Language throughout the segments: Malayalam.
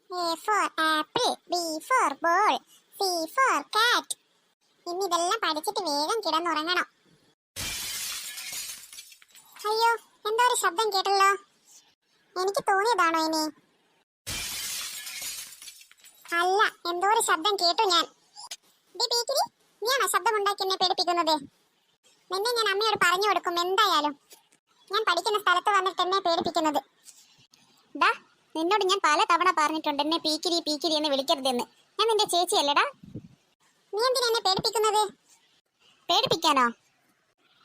A for apple, B for ball, C for cat. ഇനി ഇതെല്ലാം പഠിച്ചിട്ട് വേഗം കിടന്നുറങ്ങണം. അയ്യോ, എന്തോ ഒരു ശബ്ദം കേട്ടല്ലോ. എനിക്ക് തോന്നിയതാണോ ഇനി? അല്ല, എന്തോ ഒരു ശബ്ദം കേട്ടു ഞാൻ. നീയാണോ ശബ്ദം ഉണ്ടാക്കി എന്നെ പേടിപ്പിക്കുന്നത്? നിന്നെ ഞാൻ അമ്മയോട് പറഞ്ഞു കൊടുക്കും എന്തായാലും. ഞാൻ പഠിക്കുന്ന സ്ഥലത്ത് വന്നിട്ട് എന്നെ പേടിപ്പിക്കുന്നത്. ഡാ, നിന്നോട് ഞാൻ പല തവണ പറഞ്ഞിട്ടുണ്ട് എന്നെ പീക്കിരി പീക്കിരി എന്ന് വിളിക്കരുതെന്ന്. ഞാൻ നിന്റെ ചേച്ചിയല്ലേടാ. നീ എന്തിനാ എന്നെ പേടിപ്പിക്കുന്നത്? പേടിപ്പിക്കാനോ?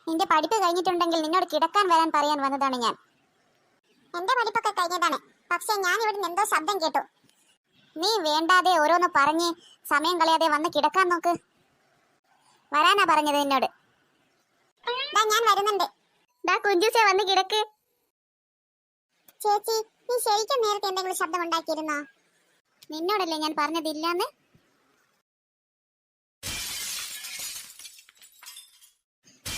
നിന്റെ പഠിപ്പ് കഴിഞ്ഞിട്ടുണ്ടെങ്കിൽ നിന്നോട് കിടക്കാൻ വരാൻ പറയാൻ വന്നതാണ് ഞാൻ. എന്റെ പഠിപ്പൊക്കെ കഴിഞ്ഞതാണ്, പക്ഷെ ഞാൻ ഇവിടെ എന്തോ ശബ്ദം കേട്ടു. നീ വേണ്ടാതെ ഓരോന്ന് പറഞ്ഞ് സമയം കളയാതെ വന്ന് കിടക്കാൻ നോക്ക്. വരാനാ പറഞ്ഞത് നിന്നോട്. ഞാൻ വരുന്നുണ്ട്. ഡാ കുഞ്ചൂസേ, വന്ന് കിടക്ക്. ചേച്ചി, നീ ശരിക്കും നേരത്തെ എന്തെങ്കിലും ശബ്ദം ഉണ്ടാക്കിയിരുന്നോ? നിന്നോടല്ലേ ഞാൻ പറഞ്ഞതില്ലാന്ന്.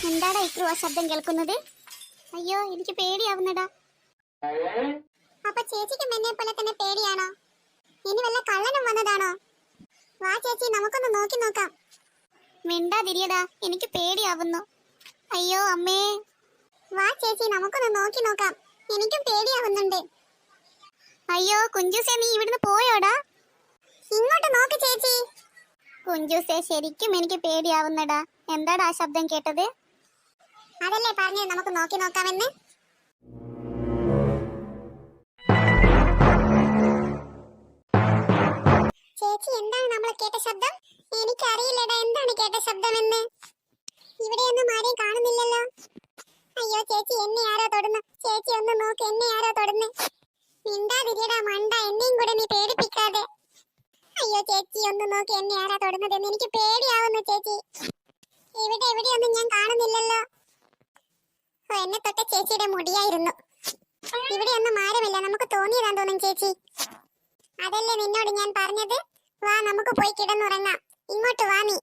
എന്താടാ ഇക്രു ആ ശബ്ദം കേൾക്കുന്നത്? അയ്യോ, എനിക്ക് പേടിയാവുന്നടാ. അപ്പൊ ചേച്ചിക്കും എന്നെ പോലെ തന്നെ പേടിയാണോ? ഇനി വല്ല കള്ളനും വന്നതാണോ? വാ ചേച്ചി, നമുക്കൊന്ന് നോക്കി നോക്കാം. മിണ്ടാതിരിയടാ, എനിക്ക് പേടിയാവുന്നു. അയ്യോ അമ്മേ. വാ ചേച്ചി, നമുക്കൊന്ന് നോക്കി നോക്കാം. എനിക്കും പേടിയാവുന്നുണ്ട്. അയ്യോ കുഞ്ചൂസേ, നീ ഇവിടുന്ന് പോയോടാ? ഇങ്ങോട്ട് നോക്ക് ചേച്ചി. കുഞ്ചൂസേ, ശരിക്കും എനിക്ക് പേടിയാവുന്നടാ. എന്താടാ ആ ശബ്ദം കേട്ടത്? അതല്ലേ പറഞ്ഞത് നമുക്ക് നോക്കി നോക്കാമെന്ന്. ചേച്ചി, എന്താണ് നമ്മൾ കേട്ട ശബ്ദം? എനിക്കറിയില്ലടാ എന്താണ് കേട്ട ശബ്ദമെന്ന്. ഇവിടെയൊന്നും ആരെയും കാണുന്നില്ലല്ലോ. അയ്യോ ചേച്ചി, എന്നെ ആരോ തൊടുന്നു. ചേച്ചി ഒന്ന് നോക്ക്, എന്നെ ആരോ തൊടുന്നു. മിണ്ടാതിരിയടാ മണ്ട, എന്നെയും കൂടെ നീ പേടിപ്പിക്കാതെ. അയ്യോ ചേച്ചി, ഒന്ന് നോക്ക്, എന്നെ ആരാ തൊടുന്നതെന്ന്. എനിക്ക് പേടിയാവുന്നു ചേച്ചി. എവിടെയൊന്നും ഞാൻ കാണുന്നില്ലല്ലോ. എന്നെ തൊട്ട ചേച്ചിയുടെ മുടിയായിരുന്നു. ഇവിടെയൊന്നും ആരുമില്ല, നമുക്ക് തോന്നിയതാന്ന് തോന്നും ചേച്ചി. അതല്ലേ നിന്നോട് ഞാൻ പറഞ്ഞത്. വാ, നമുക്ക് പോയി കിടന്നുറങ്ങാം. ഇങ്ങോട്ട് വാ നീ.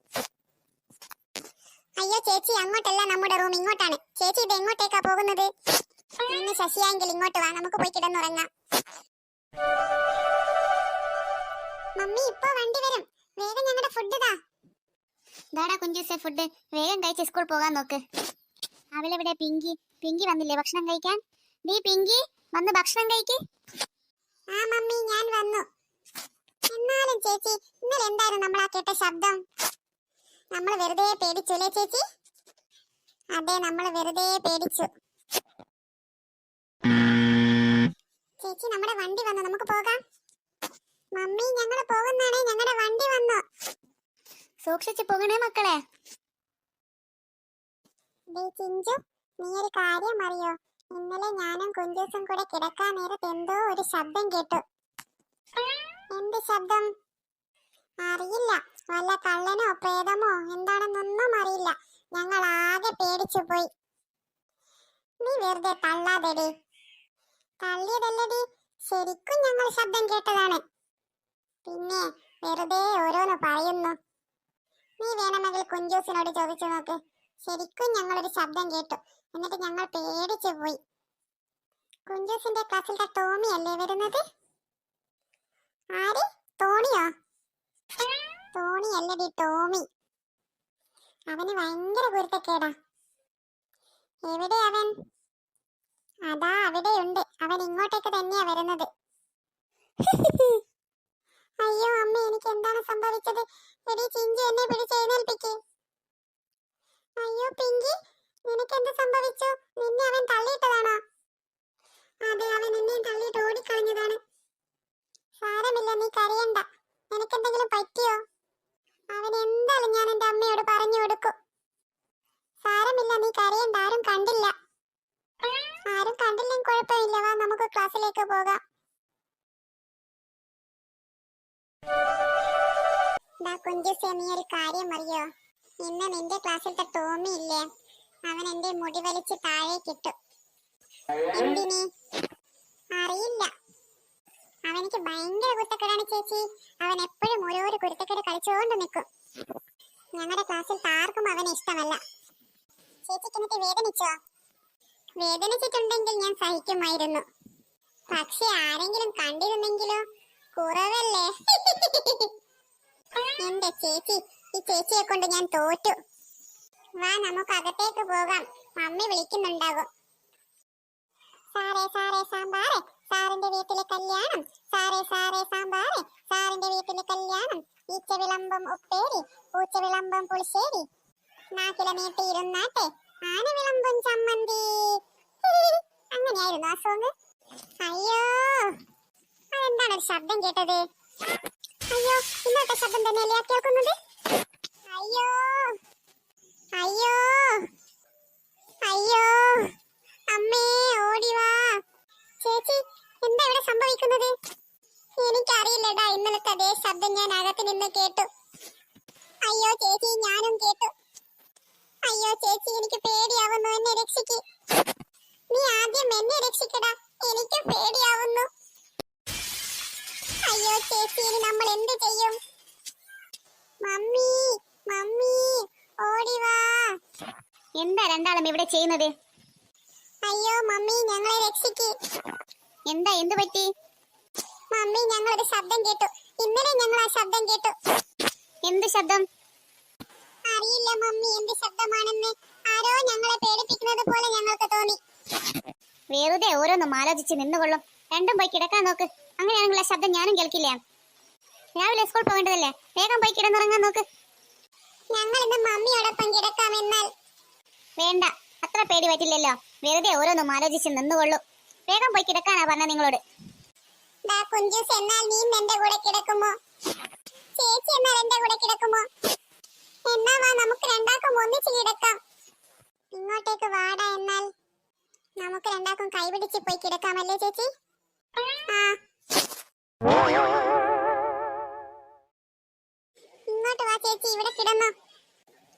അയ്യോ ചേച്ചി, അങ്ങോട്ടല്ല നമ്മുടെ റൂം, ഇങ്ങോട്ടാണ്. ചേച്ചി ഇത് എങ്ങോട്ടേക്കാ പോകുന്നത്? ഇന്ന് ശശിയായെങ്കിൽ ഇങ്ങോട്ട് വാ, നമുക്ക് പോയി കിടന്നുറങ്ങാം. മമ്മി, ഇപ്പോ വണ്ടി വരും. വേഗം ഞങ്ങളുടെ ഫുഡ് താ. ദാടാ കുഞ്ചൂസേ ഫുഡ്. വേഗം കഴിച്ച് സ്കൂൾ പോകാൻ നോക്ക്. അവളെവിടെ? പിങ്കി വന്നില്ലേ ഭക്ഷണം കഴിക്കാൻ? നീ പിങ്കി, വന്ന് ഭക്ഷണം കഴിക്ക്. ആ മമ്മി, ഞാൻ വന്നു. എന്നാലും ചേച്ചി, ഇന്നലെ എന്തായിരുന്നു നമ്മൾ ആ കേട്ട ശബ്ദം? നമ്മൾ വെറുതെ പേടിച്ചു അല്ലേ ചേച്ചി? അതെ, നമ്മൾ വെറുതെ പേടിച്ചു. ചേച്ചി, നമ്മുടെ വണ്ടി വന്നു, നമുക്ക് പോകാം. മമ്മി, ഞങ്ങൾ പോകുന്നാണേ, ഞങ്ങളുടെ വണ്ടി വന്നു. സൂക്ഷിച്ചു പോകണേ മക്കളെ. ചിഞ്ചു, നീ ഒരു കാര്യം അറിയോ? ഇന്നലെ ഞാനും കുഞ്ചൂസും കൂടെ കിടക്കാൻ നേരത്ത് എന്തോ ഒരു ശബ്ദം കേട്ടു. എന്ത് ശബ്ദം? അറിയില്ല, വല്ല കള്ളനോ പ്രേതമോ എന്താണെന്നൊന്നും അറിയില്ല. ഞങ്ങൾ ആകെ പേടിച്ചു പോയി. നീ വെറുതെ തള്ളാതെടി. തള്ളിയതല്ലടി, ശരിക്കും ഞങ്ങൾ ശബ്ദം കേട്ടതാണ്. പിന്നെ വെറുതെ ഓരോന്ന് പറയുന്നു. നീ വേണമെങ്കിൽ കുഞ്ചൂസിനോട് ചോദിച്ചു നോക്ക്. ശരിക്കും ഞങ്ങളൊരു ശബ്ദം കേട്ടു, എന്നിട്ട് ഞങ്ങൾ പേടിച്ചു പോയി. കുഞ്ചൂസിന്റെ ക്ലാസ്സിലെ ടോമി അല്ലേ വരുന്നത്? ആര്? ടോണിയോ? ടോണി അല്ലടി, ടോമി. അവന് ഭയങ്കര കുരുത്തക്കേടാ. എവിടെ അവൻ? അതാ അവിടെയുണ്ട്. അവൻ ഇങ്ങോട്ടേക്ക് തന്നെയാ വരുന്നത്. അയ്യോ അമ്മ, എനിക്ക് എന്താണ് സംഭവിച്ചത്? എടി ചിഞ്ചു, എന്നെ പിടിച്ച് എഴുന്നേൽപ്പിക്ക്. അയ്യോ പിങ്കി, നിനക്ക് എന്ത് സംഭവിച്ചു? നിന്നെ അവൻ തള്ളിയിട്ടതാണോ? അതെ, അവൻ എന്നെ തള്ളിയിട്ട് ഓടിക്കളഞ്ഞതാണ്. സാരമില്ല, നീ കരയണ്ട. നിനക്കെന്തെങ്കിലും പറ്റിയോ? അവൻ എന്തായാലും ഞാൻ എന്റെ അമ്മയോട് പറഞ്ഞു കൊടുക്കും. സാരമില്ല, നീ കരയണ്ട. ആരും കണ്ടില്ല. ആരും കണ്ടില്ലെങ്കിൽ കുഴപ്പമില്ല. വാ, നമുക്ക് ക്ലാസ്സിലേക്ക് പോകാം. കുഞ്ചൂസേ, നീ ഒരു കാര്യം അറിയോ? ഇന്ന് നിന്റെ ക്ലാസ്സിലത്തെ ടോമി ഇല്ലേ, അവൻ എന്റെ മുടി വലിച്ച് താഴേക്കിട്ടു. എന്തിന്? അറിയില്ല. അവനിക്ക് ഭയങ്കര കുരുത്തക്കേടാണ് ചേച്ചി. അവൻ എപ്പോഴും ഓരോരോ കുരുത്തക്കേട് കളിച്ചുകൊണ്ട് നിൽക്കും. ഞങ്ങളുടെ ക്ലാസ്സിൽ ആർക്കും അവനെ ഇഷ്ടമല്ല. ചേച്ചിക്ക് എന്നിട്ട് വേദനിച്ചോ? വേദനിച്ചിട്ടുണ്ടെങ്കിൽ ഞാൻ സഹിക്കുമായിരുന്നു. പക്ഷെ ആരെങ്കിലും കണ്ടിരുന്നെങ്കിലോ? കുറവേ ചേച്ചി, ഈ ചേച്ചിയെ കൊണ്ട് ഞാൻ തോറ്റു. വാ, നമുക്ക് അകത്തേക്ക് പോകാം. മമ്മി വിളിക്കുന്നുണ്ടാകും. സാറേ സാറേ സാമ്പാറേ, സാറിന്റെ വീട്ടിലെ കല്യാണം. സാറേ സാറേ സാമ്പാറേ, സാറിന്റെ വീട്ടിലെ കല്യാണം. ഈച്ച വിളമ്പം ഉപ്പേരി, പൂച്ച വിളമ്പം പുളിശ്ശേരി. നാക്കില നീട്ടിയിരുന്നാട്ടെ, ആന വിളമ്പും ചമ്മന്തി. അങ്ങനെയായിരുന്നു ആ സോങ്. അയ്യോ, അതെന്താണ് ഒരു ശബ്ദം കേട്ടത്? അയ്യോ, ഇന്നത്തെ ശബ്ദം തന്നെയല്ലേ കേൾക്കുന്നത്? അയ്യോ അയ്യോ അയ്യോ, അമ്മേ ഓടിവാ. ചേച്ചി, എന്താ ഇവിടെ സംഭവിക്കുന്നത്? എനിക്കറിയില്ലടാ, ഇന്നലത്തെ അതേ ശബ്ദം ഞാൻ അകത്ത് നിന്ന് കേട്ടു. അയ്യോ ചേച്ചി, ഞാനും കേട്ടു. അയ്യോ ചേച്ചി, എനിക്ക് പേടിയാവുന്നു, എന്നെ രക്ഷിക്ക്. നീ ആദ്യം എന്നെ രക്ഷിക്കടാ, എനിക്ക് പേടിയാവുന്നു. അയ്യോ ചേച്ചി, ഇനി നമ്മൾ എന്ത് ചെയ്യും? മമ്മി മമ്മി ഓടിവാ. എന്താ രണ്ടാളും ഇവിടെ ചെയ്യുന്നത്? അയ്യോ മമ്മി, ഞങ്ങളെ രക്ഷിക്ക്. എന്താ, എന്ത് പറ്റി? മമ്മി, ഞങ്ങളൊരു ശബ്ദം കേട്ടു. ഇന്നലെ ഞങ്ങൾ ആ ശബ്ദം കേട്ടു. എന്ത് ശബ്ദം? അറിയില്ല മമ്മി, എന്ത് ശബ്ദമാണെന്ന്. ആരോ ഞങ്ങളെ പേടിപ്പിക്കുന്നത് പോലെ ഞങ്ങൾക്ക് തോന്നി. വെറുതെ ഓരോന്നും ആലോചിച്ച് നിന്നുകൊള്ളും. രണ്ടും പോയി കിടക്കാൻ നോക്ക്. അങ്ങനെയാണെങ്കിൽ ആ ശബ്ദം ഞാനും കേൾക്കില്ല. രാവിലെ സ്കൂൾ പോകേണ്ടതല്ലേ, വേഗം പോയി കിടന്നുറങ്ങാൻ നോക്ക്. ഞങ്ങൾ ഇന്ന് മമ്മിയോടൊപ്പം കിടക്കാമെന്നാൽ. വേണ്ട, അത്ര പേടി പറ്റില്ലല്ലോ. വെറുതെ ഓരോന്നും ആലോചിച്ച് നിന്നുകൊള്ളു. വേഗം പോയി കിടക്കാനാ പറഞ്ഞ നിങ്ങളോട്. ദാ കുഞ്ചൂസ്, എന്നാൽ നീ എന്റെ കൂടെ കിടക്കുമോ? ചേച്ചി എന്നാൽ എന്റെ കൂടെ കിടക്കുമോ? എന്നാ വാ, നമുക്ക് രണ്ടാക്കും ഒന്നിച്ച് കിടക്കാം. ഇങ്ങോട്ടേക്ക് വാടാ. എന്നാൽ നമുക്ക് രണ്ടാക്കും കൈപിടിച്ച് പോയി കിടക്കാമല്ലേ ചേച്ചി? ആ, ഇങ്ങോട്ട് വാ ചേച്ചി, ഇവിടെ കിടന്നോ.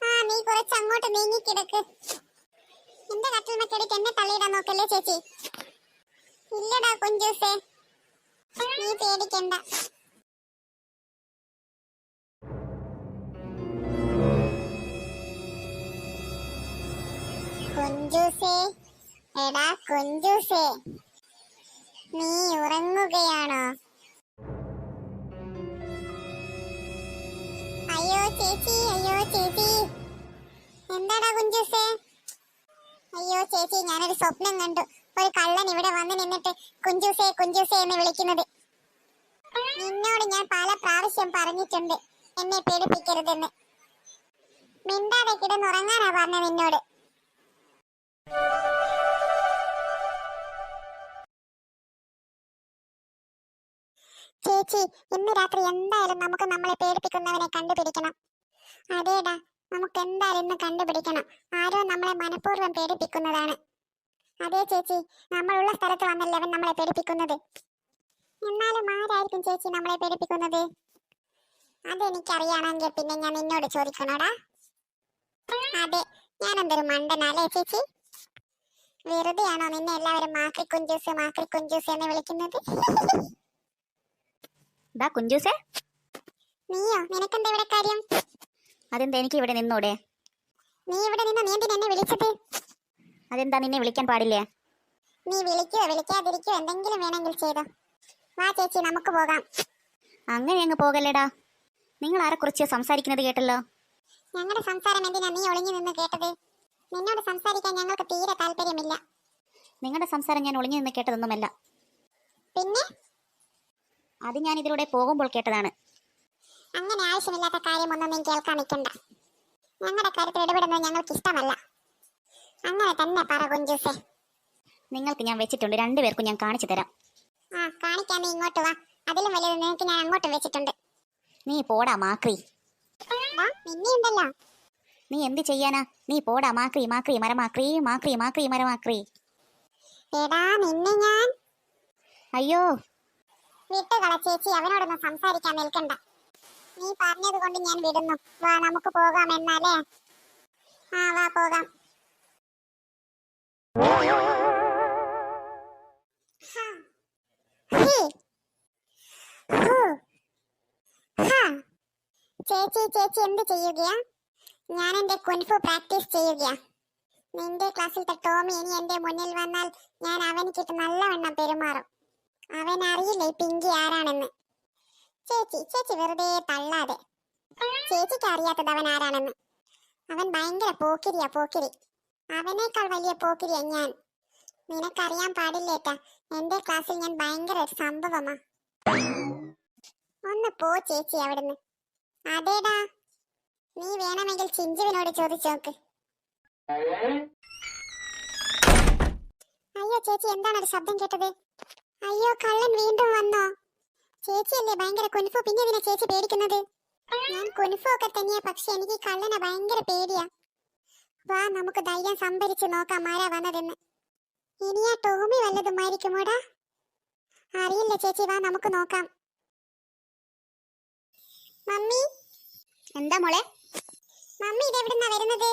ആ, നീ കുറച്ച് അങ്ങോട്ട് നീങ്ങി കിടക്ക്. എന്റെ കട്ടിൽമ കേറിട്ട് എന്നെ തള്ളിയിടാൻ നോക്കല്ലേ ചേച്ചി. ഇല്ലടാ കുഞ്ചൂസേ, നീ പേടിക്കണ്ട. കുഞ്ചൂസേ, എടാ കുഞ്ചൂസേ, നീ ഉറങ്ങുകയാണോ? അയ്യോ ചേച്ചി, അയ്യോ ചേച്ചി. എന്താടാ കുഞ്ചൂസേ? അയ്യോ ചേച്ചി, ഞാനൊരു സ്വപ്നം കണ്ടു. ഒരു കള്ളൻ ഇവിടെ വന്ന് നിന്നിട്ട് കുഞ്ചൂസേ കുഞ്ചൂസേ എന്ന് വിളിക്കുന്നത്. നിന്നോട് ഞാൻ പല പ്രാവശ്യം പറഞ്ഞിട്ടുണ്ട് എന്നെ പേടിപ്പിക്കരുതെന്ന്. മിണ്ടാതെ കിടന്നുറങ്ങാനാ പറഞ്ഞ നിന്നോട്. ചേച്ചി, ഇന്ന് രാത്രി എന്തായാലും നമുക്ക് നമ്മളെ പേടിപ്പിക്കുന്നവനെ കണ്ടുപിടിക്കണം. അതേടാ, നമുക്ക് എന്തായാലും ഇന്ന് കണ്ടുപിടിക്കണം. ആരോ നമ്മളെ മനഃപൂർവ്വം പേടിപ്പിക്കുന്നതാണ്. അതെ ചേച്ചി, നമ്മളുള്ള സ്ഥലത്ത് വന്നല്ലേ അവൻ നമ്മളെ പേടിപ്പിക്കുന്നത്. എന്നാലും ആരായിരിക്കും ചേച്ചി നമ്മളെ പേടിപ്പിക്കുന്നത്? അതെനിക്കറിയാണെങ്കിൽ പിന്നെ ഞാൻ നിന്നോട് ചോദിക്കണോടാ. അതെ, ഞാനെന്തൊരു മണ്ടനല്ലേ ചേച്ചി? വെറുതെയാണോ നിന്നെ എല്ലാവരും മാക്രി കുഞ്ചൂസ് എന്ന് വിളിക്കുന്നത്? കുഞ്ചൂസേ, നീയോ? നിനക്കെന്താ ഇവിടെ കാര്യം? അതെന്താ, എനിക്ക് ഇവിടെ നിന്നൂടെ? നീ ഇവിടെ നിന്ന് നീ എന്തിനാ എന്നെ വിളിച്ചത്? അതെന്താ, നിന്നെ വിളിക്കാൻ പാടില്ലേ? നീ വിളിക്കോ വിളിക്കാതിരിക്കോ എന്തെങ്കിലും വേണമെങ്കിൽ ചെയ്തോ. വാ ചേച്ചി, നമുക്ക് പോകാം. അങ്ങനെ അങ്ങ് പോകല്ലേടാ. നിങ്ങൾ ആരെക്കുറിച്ച് സംസാരിക്കുന്നത് കേട്ടല്ലോ. ഞങ്ങളുടെ സംസാരം എന്തിനാ നീ ഒളിഞ്ഞു നിന്ന് കേട്ടത്? നിന്നോട് സംസാരിക്കാൻ ഞങ്ങൾക്ക് തീരെ താല്പര്യമില്ല. നിങ്ങളുടെ സംസാരം ഞാൻ ഒളിഞ്ഞു നിന്ന് കേട്ടതൊന്നുമല്ല. പിന്നെ? അത് ഞാൻ ഇതിലൂടെ പോകുമ്പോൾ കേട്ടതാണ്. അങ്ങനെ ആവശ്യമില്ലാത്ത കാര്യമൊന്നും നീ കേൾക്കാൻ നിൽക്കണ്ട. ഞങ്ങളുടെ കാര്യത്തിൽ ഇടപെടുന്നത് ഞങ്ങൾക്ക് ഇഷ്ടമല്ല. അങ്ങനെ തന്നെ പറ കുഞ്ചൂസേ. നിങ്ങൾക്ക് ഞാൻ വെച്ചിട്ടുണ്ട്, രണ്ടുപേർക്കും ഞാൻ കാണിച്ചു തരാം. ആ, കാണിക്കാൻ നീ ഇങ്ങോട്ട് വാ. അതിലും വലുത് നിനക്ക് ഞാൻ അങ്ങോട്ട് വെച്ചിട്ടുണ്ട്. നീ പോടാ മാക്രി. നിന്നെയുണ്ടല്ലോ. നീ എന്ത് ചെയ്യാനാ? നീ പോടാ മാക്രി മാക്രി മരമാക്രി മാക്രി മാക്രി മരമാക്രി. എടാ, നിന്നെ ഞാൻ. അയ്യോ, വിട്ടുകള ചേച്ചി, അവനോടൊന്നും സംസാരിക്കാൻ നിൽക്കണ്ട. നീ പറഞ്ഞത് കൊണ്ട് ഞാൻ വിടുന്നു. വാ, നമുക്ക് പോകാം എന്നാലേ. ആ, വാ പോകാം. ചേച്ചി എന്ത് ചെയ്യുകയാ? ഞാൻ എന്റെ കുൻഫു പ്രാക്ടീസ് ചെയ്യുകയാ. നിന്റെ ക്ലാസ്സിലത്തെ ടോമി ഇനി എന്റെ മുന്നിൽ വന്നാൽ ഞാൻ അവനിക്കിട്ട് നല്ലവണ്ണം പെരുമാറും. അവൻ അറിയില്ല ഈ പിങ്കി ആരാണെന്ന്. ചേച്ചി വെറുതെ തള്ളാതെ. ചേച്ചിക്ക് അറിയാത്തത് അവൻ ആരാണെന്ന്. അവൻ ഭയങ്കര പോക്കിരിയാ, പോക്കിരി. അവനേക്കാൾ വലിയ പോക്കിരിയാ ഞാൻ. നിനക്കറിയാൻ പാടില്ലേട്ടാ, എന്റെ ക്ലാസ്സിൽ ഞാൻ ഭയങ്കര ഒരു സംഭവമാ. ഒന്ന് പോ ചേച്ചി അവിടുന്ന്. അതേടാ, നീ വേണമെങ്കിൽ ചിഞ്ചുവിനോട് ചോദിച്ചു നോക്ക്. അയ്യോ ചേച്ചി, എന്താണ് ഒരു ശബ്ദം കേട്ടത്? അയ്യോ, കള്ളൻ വീണ്ടും വന്നോ? ചേച്ചിയല്ലേ ഭയങ്കര കുൻഫു, പിന്നെ ഇതിനെ ചേച്ചി പേടിക്കുന്നത്? ഞാൻ കുൻഫു ഒക്കെ തന്നെയാ, പക്ഷെ എനിക്ക് ഈ കള്ളനെ ഭയങ്കര പേടിയാ. വാ, നമുക്ക് ധൈര്യം സംഭരിച്ച് നോക്കാം ആരാ വന്നതെന്ന്. ഇനിയാ ടോമി വല്ലതുമായിരിക്കുമോടാ? അറിയില്ല ചേച്ചി, വാ നമുക്ക് നോക്കാം. മമ്മി. എന്താ മോളെ? മമ്മി ഇതെവിടുന്നാ വരുന്നത്?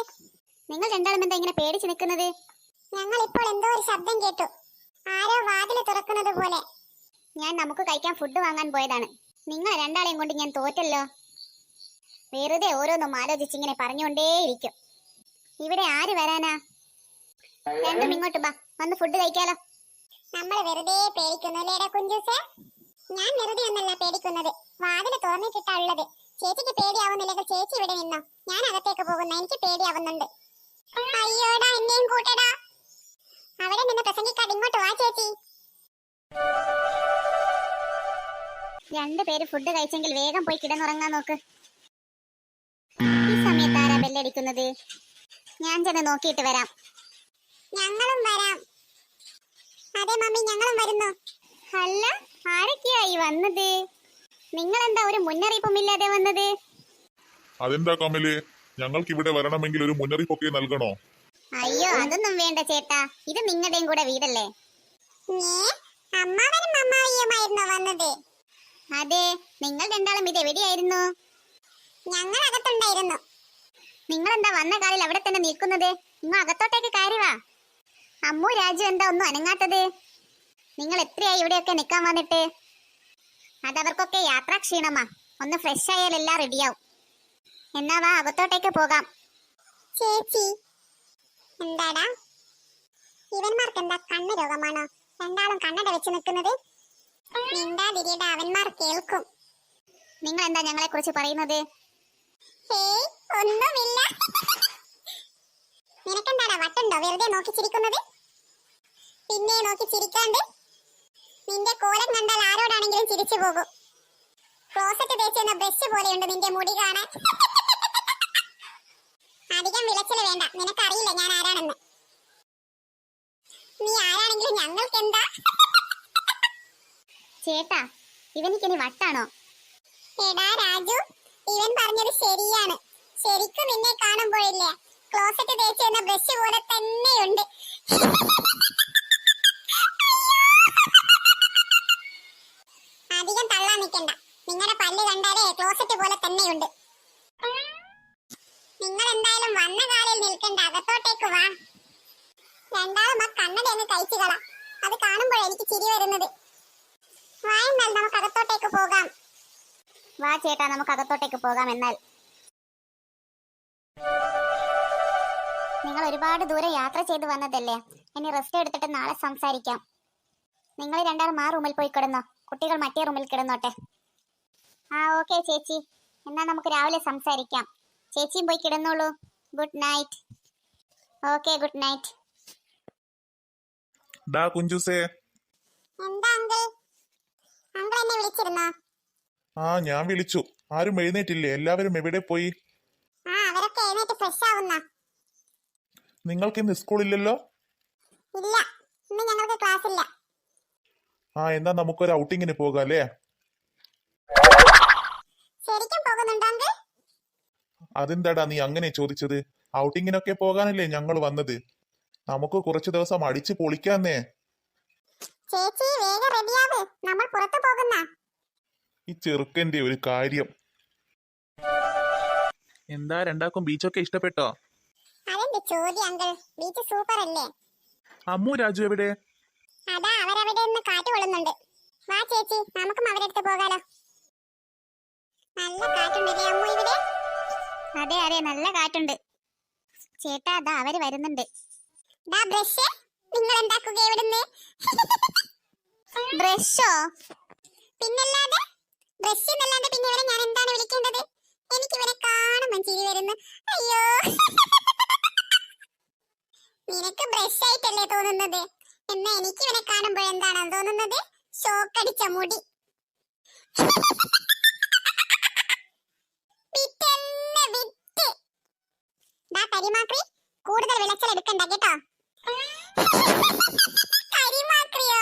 നിങ്ങൾ രണ്ടാളും എന്താ ഇങ്ങനെ പേടിച്ച് നിൽക്കുന്നത്? ഞങ്ങൾ ഇപ്പോൾ എന്തോ ഒരു ശബ്ദം കേട്ടു, ആരോ വാതില് തുറക്കുന്നത് പോലെ. ഞാൻ നമുക്ക് കഴിക്കാൻ ഫുഡ് വാങ്ങാൻ പോയതാണ്. നിങ്ങൾ രണ്ടാളെയും കൊണ്ട് ഞാൻ തോറ്റല്ലോ. വെറുതെ ഓരോന്നും ആലോചിച്ചിങ്ങനെ പറഞ്ഞുകൊണ്ടേയിരിക്കും. ഇവിടെ ആര് വരാനാ? രണ്ടും ഇങ്ങോട്ട് ബാ, വന്ന് ഫുഡ് കഴിക്കാലോ. നമ്മൾ വെറുതെ പേടിക്കുന്നു അല്ലേടാ കുഞ്ചൂസേ? ഞാൻ വെറുതെ ഒന്നല്ല പേടിക്കുന്നത്, വാതില് തുറന്നിട്ടിട്ടാ ഉള്ളത്. ചേച്ചിക്ക് പേടിയാവുന്നില്ലെങ്കിൽ ചേച്ചി ഇവിടെ നിന്നോ, ഞാൻ അകത്തേക്ക് പോകുന്നു, എനിക്ക് പേടിയാവുന്നുണ്ട്. അയ്യോടാ, എന്നെയും കൂട്ടടാ. അവിടെ നിന്ന് പ്രസംഗിക്കാതെ ഇങ്ങോട്ട് വാ ചേച്ചി. രണ്ടുപേര് ഫുഡ് കഴിച്ചെങ്കിൽ വേഗം പോയി കിടന്നുറങ്ങാൻ നോക്ക്. ഈ സമയത്ത് ആരാ ബെല്ലടിക്കുന്നത്? ഞാൻ ചെന്ന് നോക്കിയിട്ട് വരാം. ഞങ്ങളും വരാം. അതെ മമ്മി, ഞങ്ങളും വരുന്നു. അല്ല, ആരൊക്കെയായി വന്നത്? നിങ്ങൾ എന്താ ഒരു മുന്നറിയിപ്പുമില്ലാതെ വന്നത്? അതെന്താ കമല്, ഞങ്ങൾക്ക് ഇവിടെ വരണമെങ്കിൽ ഒരു മുന്നറിയിപ്പൊക്കെ നൽകണോ? അയ്യോ, അതൊന്നും വേണ്ട ചേട്ടാ, ഇത് നിങ്ങളുടെയും കൂടെ വീടല്ലേ. അമ്മാവനും അമ്മാവിയുമായിരുന്നോ വന്നത്? അതെ, നിങ്ങൾ രണ്ടാളും ഇത് എവിടെയായിരുന്നു? ഞങ്ങൾ അകത്തുണ്ടായിരുന്നു. നിങ്ങൾ എന്താ വന്ന കാലിൽ അവിടെ തന്നെ നിൽക്കുന്നത്? നിങ്ങൾ അകത്തോട്ടേക്ക് കയറിവാ. അമ്മു രാജു എന്താ ഒന്നും അനങ്ങാത്തത്? നിങ്ങൾ എത്രയായി ഇവിടെയൊക്കെ നിൽക്കാൻ വന്നിട്ട്? അതവർക്കൊക്കെ യാത്രാക്ഷീണമാ. ഒന്ന് ഫ്രഷ് ആയാൽ എല്ലാം റെഡിയാവും. എന്നാ വാ, അകത്തോട്ടേക്ക് പോകാം. ചേച്ചി, എന്താടാ ഇവന്മാർക്ക് എന്താ കണ്ണ് രോഗമാണോ? രണ്ടാളും കണ്ണട വെച്ച് നിൽക്കുന്നത്. മിണ്ടാതിരിയുടെ, അവന്മാർ കേൾക്കും. നിങ്ങൾ എന്താ ഞങ്ങളെ കുറിച്ച് പറയുന്നത്? ഹേയ്, ഒന്നുമില്ല. നിനക്കെന്താടാ വട്ടുണ്ടോ വെറുതെ നോക്കി ചിരിക്കുന്നത്? പിന്നെ നോക്കി ചിരിക്കാണ്ട്. നിന്റെ കോലം കണ്ടാൽ ആരോടാണെങ്കിലും ചിരിച്ചു പോകും. ക്ലോസറ്റ് തേച്ചുന്ന ബ്രഷ് പോലെയുണ്ട് നിന്റെ മുടി കാണാൻ. അധികം വിളച്ചില് വേണ്ട, നിനക്കറിയില്ല ഞാൻ ആരാണെന്ന്. നീ ആരാണെങ്കിലും ഞങ്ങൾക്കെന്താ? ചേട്ടാ, ഇവനിക്കിനി വട്ടാണോ? എടാ രാജു, ഇവൻ പറഞ്ഞത് ശരിയാണ്. ശരിക്കും നിന്നെ കാണുമ്പോഴില്ലേ, ക്ലോസറ്റ് തേച്ചുന്ന ബ്രഷ് പോലെ തന്നെയുണ്ട്. അധികം തള്ളാൻ നിൽക്കണ്ട, നിങ്ങളുടെ പല്ല് കണ്ടാലേ ക്ലോസറ്റ് പോലെ തന്നെയുണ്ട്. നിങ്ങൾ എന്തായാലും വന്ന കാലിൽ നിൽക്കണ്ട, അകത്തോട്ടേക്ക് വാ. രണ്ടാളും ആ കണ്ണട അങ്ങ് കഴിച്ചു കള, അത് കാണുമ്പോൾ എനിക്ക് ചിരി വരുന്നത്. വാ, എന്നാൽ നമുക്ക് അകത്തോട്ടേക്ക് പോകാം. വാ ചേട്ടാ, നമുക്ക് അകത്തോട്ടേക്ക് പോകാം. എന്നാൽ നിങ്ങൾ ഒരുപാട് ദൂരം യാത്ര ചെയ്ത് വന്നതല്ലേ, ഇനി റെസ്റ്റ് എടുത്തിട്ട് നാളെ സംസാരിക്കാം. നിങ്ങൾ രണ്ടാളും ആ റൂമിൽ പോയി കിടന്നോ, കുട്ടികൾ മറ്റേ റൂമിൽ കിടന്നോട്ടെ. ആ ഓക്കെ ചേച്ചി, എന്നാ നമുക്ക് രാവിലെ സംസാരിക്കാം. ചേച്ചിയും പോയി കിടന്നോളൂ. Good night. Okay, good night. ഡാ കുഞ്ചുസേ. എന്താ അങ്കിൾ? അങ്കിൾ എന്നെ വിളിച്ചിരുന്നോ? ആ, ഞാൻ വിളിച്ചു. ആരും എഴുന്നേറ്റില്ലേ? എല്ലാവരും എവിടെ പോയി? ആ, അവരൊക്കെ എഴുന്നേറ്റ് ഫ്രഷ് ആവുന്ന. നിങ്ങൾക്ക് ഇന്ന് സ്കൂളില്ലല്ലോ? ഇല്ല, ഇന്ന് ഞങ്ങൾക്ക് ക്ലാസ് ഇല്ല. ആ, എന്നാ നമുക്കൊരു ഔട്ടിങ്ങിന് പോകാല്ലേ? ശരിക്കും പോകുന്നുണ്ടോ അങ്കിൾ? അതെന്താടാ നീ അങ്ങനെ ചോദിച്ചത്? ഔട്ടിങ്ങിനൊക്കെ പോകാനല്ലേ ഞങ്ങൾ വന്നത്. നമുക്ക് കുറച്ചു ദിവസം അടിച്ചു പൊളിക്കാന്നേ. ചേച്ചി വേഗം റെഡിയാവ്, നമ്മൾ പുറത്തു പോകുന്ന. ഈ ചെറുക്കന്റെ ഒരു കാര്യം. എന്താ രണ്ടാക്കും ബീച്ചൊക്കെ ഇഷ്ടപ്പെട്ടോ? അതെന്ത് ചോദ്യം അങ്കിൾ, ബീച്ച് സൂപ്പർ അല്ലേ? അമ്മു രാജു എവിടെ? അതാ അവരവിടെ നിന്ന് കാറ്റ് കൊള്ളുന്നുണ്ട്. വാ ചേച്ചി, നമുക്കും അവരുടെ അടുത്ത് പോകാലോ. നല്ല കാറ്റുണ്ടല്ലേ അമ്മു ഇവിടെ? അതെ അതെ, നല്ല കാറ്റുണ്ട്. ചേട്ടാ, അതാ അവര് വരുന്നുണ്ട്. ദാ ബ്രഷ്, നിങ്ങൾ എന്താക്കുക ഇവിടുന്ന്? ബ്രഷോ? പിന്നല്ലാതെ ബ്രഷ് എന്നല്ലാതെ പിന്നെ ഇവിടെ ഞാൻ എന്താണ് വിളിക്കേണ്ടത്? എനിക്ക് കാണുമ്പോൾ ചിരി വരുന്നു. അയ്യോ, നിനക്ക് ബ്രഷ് ആയിട്ടല്ലേ തോന്നുന്നത്? എന്നാ എനിക്ക് ഇവനെ കാണുമ്പോൾ എന്താണ് തോന്നുന്നത്? ഷോക്കടിച്ച മുടി. വിറ്റെന്നെ വിറ്റ്. ദാ കരിമാക്രി, കൂടുതൽ വിളച്ചൽ എടുക്കണ്ട കേട്ടോ. കരിമാക്രിയോ?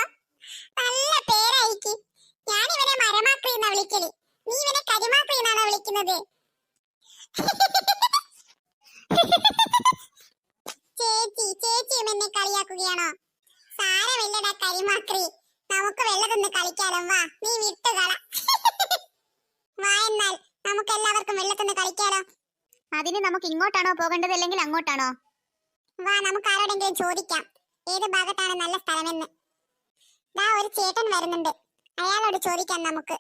നല്ല പേരായിക്ക്. ഞാൻ ഇവനെ മരമാക്രി എന്നാ വിളിക്കല്. നീ ഇവനെ കരിമാക്രി എന്നാണോ വിളിക്കുന്നത്? ചേച്ചിയും എന്നെ കളിയാക്കുകയാണോ? സാരമില്ലടാ കരിമാക്രി, നമുക്ക് വെള്ളത്തിൽ കളിക്കാലോ. വാ, നീ വിട്ടുകള. വാ, എന്നാൽ നമുക്ക് എല്ലാവർക്കും വെള്ളത്തിൽ കളിക്കാലോ. അതിന് നമുക്ക് ഇങ്ങോട്ടാണോ പോകേണ്ടത് അല്ലെങ്കിൽ അങ്ങോട്ടാണോ? വാ, നമുക്ക് ആരോടെങ്കിലും ചോദിക്കാം ഏത് ഭാഗത്താണ് നല്ല സ്ഥലമെന്ന്. ദാ ഒരു ചേട്ടൻ വരുന്നുണ്ട്, അയാളോട് ചോദിക്കാം നമുക്ക്.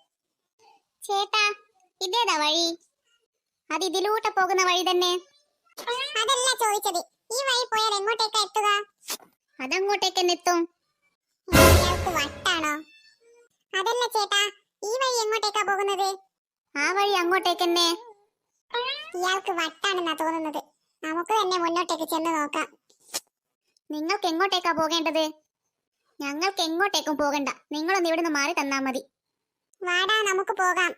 ചേട്ടാ, ഇതേതാ വഴി? അത് ഇതിലൂടെ പോകുന്ന വഴി തന്നെ. അതല്ല ചോദിച്ചത്, ഈ വഴി പോയാൽ എങ്ങോട്ടേക്കാ എത്തുക? അതങ്ങോട്ടേക്ക് തന്നെ എത്തും. ഇയാൾക്ക് വട്ടാണോ? അതല്ല ചേട്ടാ, ഈ വഴി എങ്ങോട്ടേക്കാ പോകുന്നത്? ആ വഴി അങ്ങോട്ടേക്ക് തന്നെ. ഇയാൾക്ക് വട്ടാണെന്നാ തോന്നുന്നത്. നമുക്ക് തന്നെ മുന്നോട്ടേക്ക് ചെന്ന് നോക്കാം. നിങ്ങൾക്ക് എങ്ങോട്ടേക്കാ പോകേണ്ടത്? ഞങ്ങൾക്ക് എങ്ങോട്ടേക്കും പോകണ്ട, നിങ്ങളൊന്ന് ഇവിടുന്ന് മാറി തന്നാ മതി. വാടാ, നമുക്ക് പോകാം.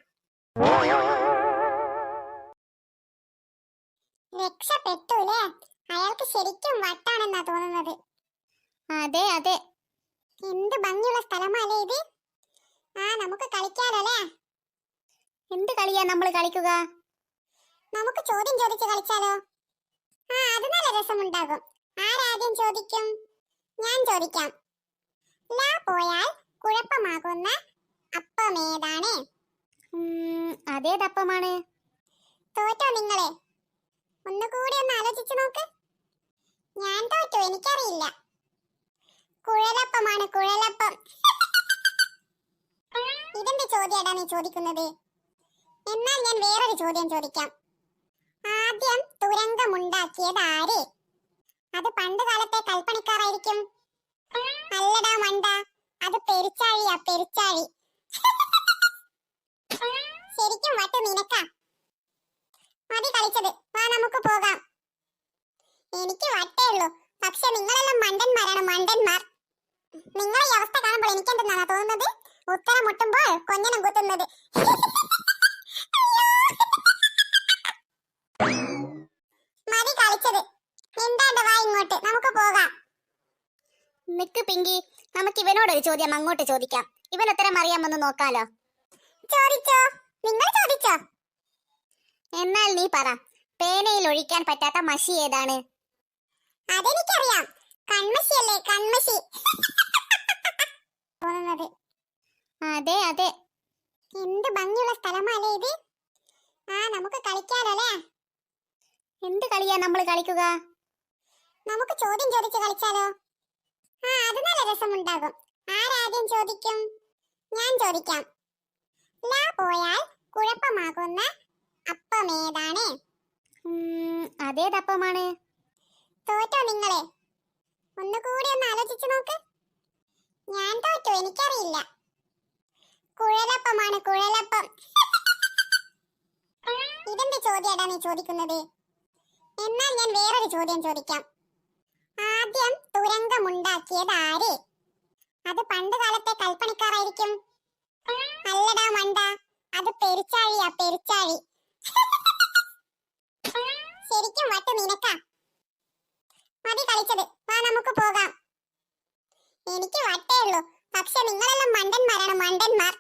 രക്ഷപ്പെട്ടൂലേ? അയാൾക്ക് ശരിക്കും വട്ടാണെന്നാ തോന്നുന്നത്. അതെ അതെ. എന്ത് ഭംഗിയുള്ള സ്ഥലമല്ലേ ഇത്. നമുക്ക് കളിക്കാലോ അല്ലേ? എന്ത് കളിയാ നമ്മൾ കളിക്കുക? നമുക്ക് ചോദ്യം ചോദിച്ച് കളിച്ചാലോ? അത് നല്ല രസമുണ്ടാകും. ആരാദ്യം ചോദിക്കും? ഞാൻ ചോദിക്കാം. ലാ പോയാൽ കുഴപ്പമാകുന്ന അപ്പമേതാണ്? അതേതപ്പമാണ്? തോറ്റോ നിങ്ങളെ? ഒന്നുകൂടി ഒന്ന് ആലോചിച്ചു നോക്ക്. ഞാൻ തോറ്റു, എനിക്കറിയില്ല. കുഴലപ്പമാണ്, കുഴലപ്പം. ഇതെന്ത് ചോദ്യാടാ നീ ചോദിക്കുന്നത്? എന്നാൽ ഞാൻ വേറൊരു ചോദ്യം ചോദിക്കാം. ആദ്യം തുരങ്കമുണ്ടാക്കിയത് ആര്? അത് പണ്ട് കാലത്തെ കൽപ്പണിക്കാരായിരിക്കും. അല്ലടാ മണ്ട, അത് പെരിച്ചാഴിയാ, പെരിച്ചാഴി. ശരിക്കും വട്ട് നിനക്കാ. മതി കളിച്ചത്, വാ നമുക്ക് പോകാം. എനിക്ക് വട്ടേ ഉള്ളൂ, പക്ഷെ നിങ്ങളെല്ലാം മണ്ടന്മാരാണ്, മണ്ടന്മാർ. നിങ്ങളെ ഈ അവസ്ഥ കാണുമ്പോൾ എനിക്കെന്തെന്നാണ് തോന്നുന്നത്? ഉത്തരം മുട്ടുമ്പോൾ കൊഞ്ഞനം കുത്തുന്നത്. മതി കളിച്ചത്, എന്താണ്ട് വാ ഇങ്ങോട്ട്, നമുക്ക് പോകാം. നിക്ക് പിങ്കി, നമുക്ക് ഇവനോടൊരു ചോദ്യം അങ്ങോട്ട് ചോദിക്കാം. ഇവൻ ഉത്തരം അറിയാമെന്ന് നോക്കാലോ. ചോദിച്ചോ, നിങ്ങൾ ചോദിച്ചോ. എന്നാൽ നീ പറ, പേനയിൽ ഒഴിക്കാൻ പറ്റാത്ത മഷി ഏതാണ്? അതെനിക്കറിയാം, കൺമശിയല്ലേ, കൺമശി. തോന്നുന്നത്. അതെ അതെ. എന്ത് ഭംഗിയുള്ള സ്ഥലമല്ലേ ഇത്. നമുക്ക് കളിക്കാലോ അല്ലേ? എന്ത് കളിയാ നമ്മൾ കളിക്കുക? നമുക്ക് ചോദ്യം ചോദിച്ച് കളിച്ചാലോ? അത് നല്ല രസമുണ്ടാകും. ആരാദ്യം ചോദിക്കും? ഞാൻ ചോദിക്കാം. ലാ പോയാൽ കുഴപ്പമാകുന്ന അപ്പമേതാണ്? അതേതപ്പമാണ്? തോറ്റോ നിങ്ങളെ? ഒന്നുകൂടി ഒന്ന് ആലോചിച്ചു നോക്ക്. ഞാൻ തോറ്റു, എനിക്കറിയില്ല. കുഴലപ്പമാണ്, കുഴലപ്പം. ഇതെന്ത് ചോദ്യാടാ നീ ചോദിക്കുന്നത്? എന്നാൽ ഞാൻ വേറൊരു ചോദ്യം ചോദിക്കാം. ആദ്യം തുരങ്കമുണ്ടാക്കിയത് ആര്? അത് പണ്ട് കാലത്തെ കൽപ്പണിക്കാരായിരിക്കും. അല്ലടാ മണ്ട, അത് പെരിച്ചാഴിയാ, പെരിച്ചാഴി. ശരിക്കും വട്ട് നിനക്കാ. മതി കളിച്ചത്, വാ നമുക്ക് പോകാം. എനിക്ക് വട്ടേ ഉള്ളൂ, പക്ഷെ നിങ്ങളെല്ലാം മണ്ടന്മാരാണ്, മണ്ടന്മാർ.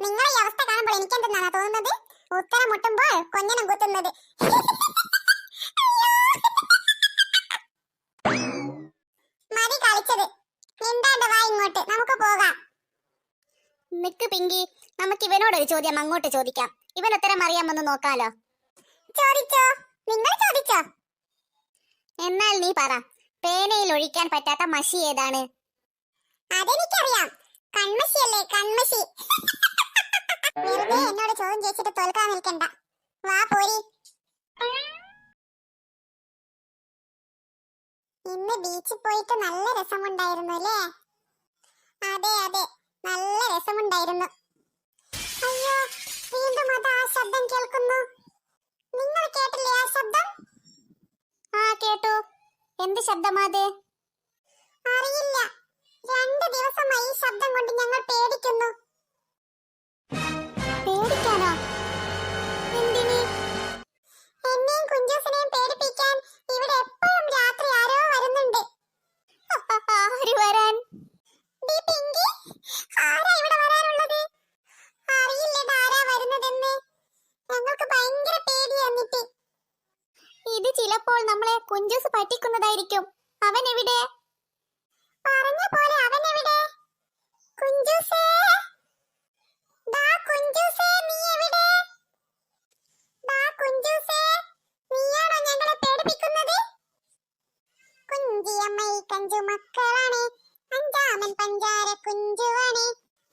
നിങ്ങളെ ഈ അവസ്ഥ കാണുമ്പോൾ എനിക്കെന്തെന്നാണ് തോന്നുന്നത്? ഉത്തരം മുട്ടുമ്പോൾ കൊഞ്ഞനം കുത്തുന്നത്. മതി കളിച്ചത്, എന്താണ്ട് വാ ഇങ്ങോട്ട്, നമുക്ക് പോകാം. നിക്ക് പിങ്കി, നമുക്ക് ഇവനോടൊരു ചോദ്യം അങ്ങോട്ട് ചോദിക്കാം. ഇവൻ ഉത്തരം അറിയാമെന്ന് നോക്കാലോ. ചോദിച്ചോ, നിങ്ങൾ ചോദിച്ചോ. എന്നാൽ നീ പറ, പേനയിൽ ഒഴിക്കാൻ പറ്റാത്ത മഷി ഏതാണ്? അതെനിക്കറിയാം, കൺമശിയല്ലേ, കൺമശി. വെറുതെ എന്നോട് ചോദ്യം ചോദിച്ചിട്ട് തോൽക്കാൻ നിൽക്കണ്ട, വാ പോരി. ഇന്ന് ബീച്ചിൽ പോയിട്ട് നല്ല രസമുണ്ടായിരുന്നു അല്ലേ? അതെ അതെ, നല്ല രസമുണ്ടായിരുന്നു. അയ്യോ, വീണ്ടും അത് ആ ശബ്ദം കേൾക്കുന്നു. നിങ്ങൾ കേട്ടോ? എന്ത് ശബ്ദമാത്? അറിയില്ല, 2 ദിവസമായി ഈ ശബ്ദം കൊണ്ട് ഞങ്ങൾ പേടിക്കുന്നു. പേടിക്കാനോ? എന്തിന്? എന്നെയും കുഞ്ചൂസിനെയും പേടിപ്പിക്കാൻ ഇവിടെ എപ്പോഴും രാത്രി ആരോ വരുന്നുണ്ട്. ആര് വരാൻ? ഡി പിങ്കി, ആരാ ഇവിടെ വരാനുള്ളത്? അറിയില്ലടാ ആരാ വരുന്നതെന്ന്. ഞങ്ങൾക്ക് ഭയങ്കര പേടിയാ. എന്നിട്ട് ഇത് ചിലപ്പോൾ നമ്മളെ കുഞ്ചൂസ് പറ്റിക്കുന്നതായിരിക്കും. അവൻ എവിടെ? പറഞ്ഞ പോലെ അവൻ എവിടെ? കുഞ്ചൂസേ, ദാ കുഞ്ചൂസേ, നീ എവിടെ? ദാ കുഞ്ചൂസേ, നീയാണോ ഞങ്ങളെ പേടിപ്പിക്കുന്നത്? കുഞ്ചിയമ്മ ഈ കഞ്ചു മക്കളാണ്, അഞ്ചാമൻ പഞ്ചാര കുഞ്ചുവാണ്,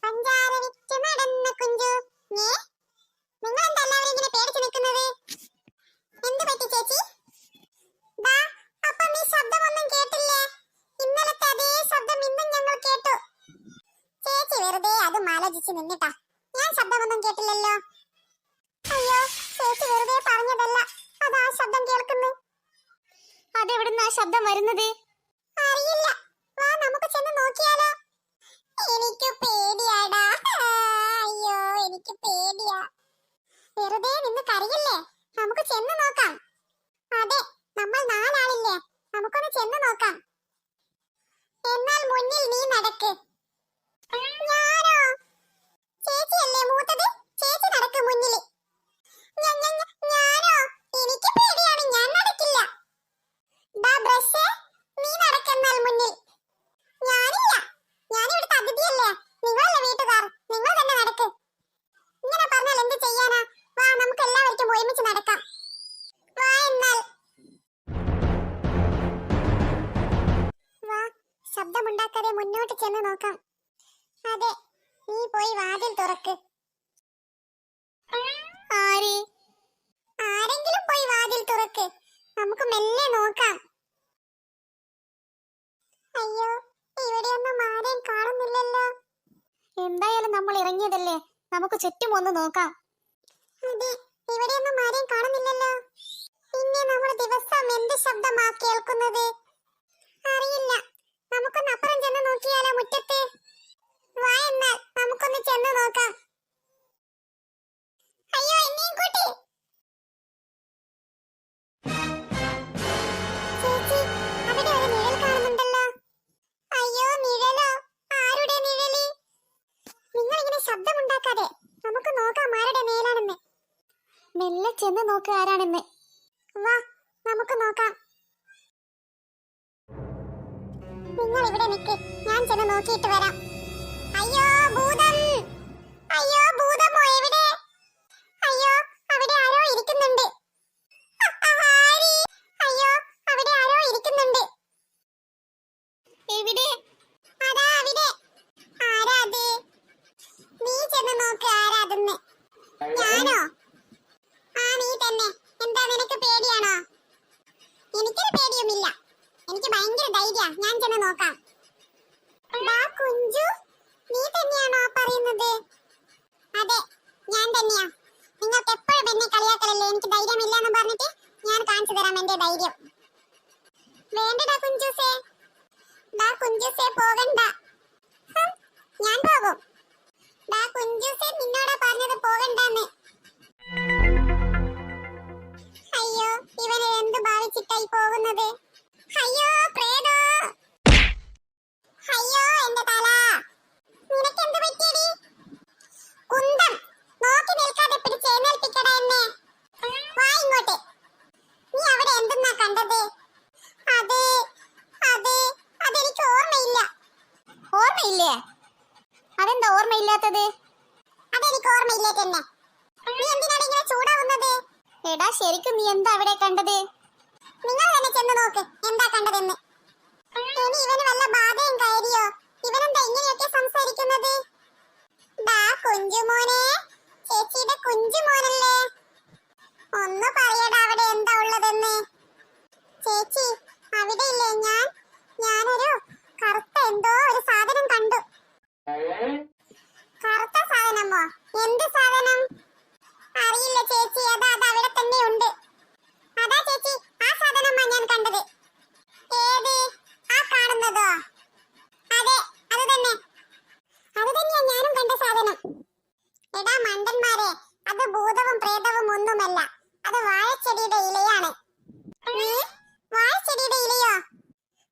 പഞ്ചാര വിറ്റ് നടന്ന കുഞ്ചു. നിങ്ങൾ എന്താ എല്ലാവരും ഇങ്ങനെ പേടിച്ചു നിൽക്കുന്നത്? എന്ത് പറ്റി ചേച്ചി? ദാ, അപ്പൊ നീ ശബ്ദമൊന്നും കേട്ടില്ലേ? ഇന്നലത്തെ അതേ ശബ്ദം ഇന്നും ഞങ്ങൾ കേട്ടു. ചേച്ചി വെറുതെ അത് ആലോചിച്ച് നിന്നിട്ടാ. ഞാൻ ശബ്ദമൊന്നും കേട്ടില്ലല്ലോ. അയ്യോ, ചേച്ചി വെറുതെ പറഞ്ഞതല്ല, അതാ ശബ്ദം കേൾക്കുന്നു. അതെവിടുന്നാ ശബ്ദം വരുന്നത്? അറിയില്ല, വാ നമുക്ക് ചെന്ന് നോക്കിയാലോ. എനിക്ക് പേടിയാടാ. അയ്യോ, എനിക്ക് പേടിയാ. വെറുതെ നിന്ന് കരയില്ലേ, നമുക്ക് ചെന്ന് നോക്കാം. അതെ, നമ്മൾ 4 ആളില്ലേ, നമുക്കൊന്ന് ചെന്ന് നോക്കാം. എന്നാൽ മുന്നിൽ നീ നടക്ക്. ഞാനോ? ചേച്ചിയല്ലേ മൂത്തത്, ചേച്ചി നടക്ക് മുന്നിൽ. ഞാനോ? എനിക്ക് പേടിയാണ്, ഞാൻ നടക്കില്ല. ദാ ബ്രഷേ, നീ നടക്കെന്നാൽ മുന്നിൽ. ഞാനില്ല, ഞാനിവിടുത്തെ അതിഥിയല്ലേ, നിങ്ങളല്ലേ വീട്ടുകാർ, നിങ്ങൾ തന്നെ നടക്ക്. ഇങ്ങനെ പറഞ്ഞാൽ എന്ത് ചെയ്യാനാ? വാ, നമുക്ക് എല്ലാവർക്കും ഒരുമിച്ച് നടക്കാം. വാ എന്നാൽ. വാ, ശബ്ദമുണ്ടാക്കാതെ മുന്നോട്ട് ചെന്ന് നോക്കാം. അതെ, നീ പോയി വാതിൽ തുറക്ക്. ആര്? ആരെങ്കിലും പോയി വാതിൽ തുറക്ക്, നമുക്ക് മെല്ലെ നോക്കാം. അയ്യോ, ഇവിടെയൊന്നും ആരെയും കാണുന്നില്ലല്ലോ. എന്തായാലും നമ്മൾ ഇറങ്ങിയതല്ലേ, നമുക്ക് ചുറ്റും ഒന്ന് നോക്കാം. അതെ, ഇവിടെയൊന്നും ആരെയും കാണുന്നില്ലല്ലോ. പിന്നെ നമ്മൾ ദിവസം എന്ത് ശബ്ദമാ കേൾക്കുന്നത്? അറിയില്ല, നമുക്കൊന്ന് അപ്പുറം ചെന്ന് നോക്കിയാലോ, മുറ്റത്ത്. വാ എന്നാൽ നമുക്കൊന്ന് ചെന്ന് നോക്കാം. അയ്യോ, എന്നെയും കൂട്ടി. ചേച്ചി, അവിടെ ഒരു നിഴൽ കാണുന്നുണ്ടല്ലോ. അയ്യോ, നിഴലോ? ആരുടെ നിഴല്? നിങ്ങൾ ഇങ്ങനെ ശബ്ദമുണ്ടാക്കാതെ നമുക്ക് നോക്കാം ആരുടെ നിഴലാണെന്ന്. മെല്ലെ ചെന്ന് നോക്ക് ആരാണെന്ന്. വാ, നമുക്ക് നോക്കാം. നിങ്ങൾ ഇവിടെ നിൽക്ക്, ഞാൻ ചെന്ന് നോക്കിയിട്ട് വരാം. അയ്യോ, ഭൂതം! അയ്യോ, ഭൂതമോ എവിടെ? അയ്യോ, അവിടെ ആരോ ഇരിക്കുന്നുണ്ട്. ആരി! അയ്യോ, അവിടെ ആരോ ഇരിക്കുന്നുണ്ട്. എവിടെ? അതാ അവിടെ. ആരാ അത്? നീ ചെന്ന് നോക്ക് ആരാതെന്ന്. ഞാനോ? ആ, നീ തന്നെ. എന്താ, നിനക്ക് പേടിയാണോ? എനിക്കൊരു പേടിയുമില്ല, എനിക്ക് ഭയങ്കര ധൈര്യ. ഞാൻ ചെന്ന് നോക്കാം. ഡാ കുഞ്ചു, നീ തന്നെയാണോ പറയുന്നത്? അതെ, ഞാൻ തന്നെയാ. നിങ്ങൾക്ക് എപ്പോഴും എന്നെ കളിയാക്കലല്ലേ, എനിക്ക് ധൈര്യമില്ല എന്ന് പറഞ്ഞിട്ട്. ഞാൻ കാണിച്ചു തരാം എന്റെ ധൈര്യം. വേണ്ടടാ കുഞ്ചൂസേ. ഡാ കുഞ്ചൂസേ, പോകണ്ട. ഞാൻ പോകും. ഡാ കുഞ്ചൂസേ, നിന്നോടാ പറഞ്ഞത് പോകണ്ടെന്ന്. അയ്യോ, ഇവന് എന്ത് ഭാവിച്ചിട്ടായി പോകുന്നത്? അയ്യോ, പ്രേതോ! അയ്യോ, എന്റെ തല! നിനക്ക് എന്ത് പറ്റിയടി? കുന്തം, നോക്കി നിൽക്കാതെ പിടിച്ച് എഴുന്നേൽപ്പിക്കടാ എന്നെ. വാ ഇങ്ങോട്ട്. നീ അവിടെ എന്തെന്നാ കണ്ടത്? അതെനിക്ക് ഓർമ്മയില്ല. ഓർമ്മയില്ലേ? അതെന്താ ഓർമ്മയില്ലാത്തത്? അതെനിക്ക് ഓർമ്മയില്ലേ തന്നെ. നീ എന്തിനാണ് ഇങ്ങനെ ചൂടാവുന്നത്? എടാ, ശരിക്കും നീ എന്താ അവിടെ കണ്ടത്? നിങ്ങൾ തന്നെ ചെന്ന് നോക്ക് എന്താ കണ്ടതെന്ന്. ഇനി ഇവന് വല്ല ബാധയും കയറിയോ? ഇവനെന്താ ഇങ്ങനെയൊക്കെ സംസാരിക്കുന്നത്? ദാ കുഞ്ചുമോനെ, ചേച്ചിയുടെ കുഞ്ചുമോനല്ലേ, ഒന്ന് പറയടാ അവിടെ എന്താ ഉള്ളതെന്ന്. ചേച്ചി, അവിടെ ഇല്ലേ ഞാനൊരു കറുത്ത എന്തോ ഒരു സാധനം കണ്ടു. കറുത്ത സാധനമോ? എന്ത് സാധനം? അറിയില്ല ചേച്ചി, അതാ അവിടെ തന്നെ ഉണ്ട്. അതാ ചേച്ചി, ആ സാധനമാ ഞാൻ കണ്ടത്. അത് ഭൂതവും പ്രേതവും ഒന്നുമല്ല, അത് വാഴച്ചെടിയുടെ ഇലയാണ്. വാഴച്ചെടിയുടെ ഇലയോ?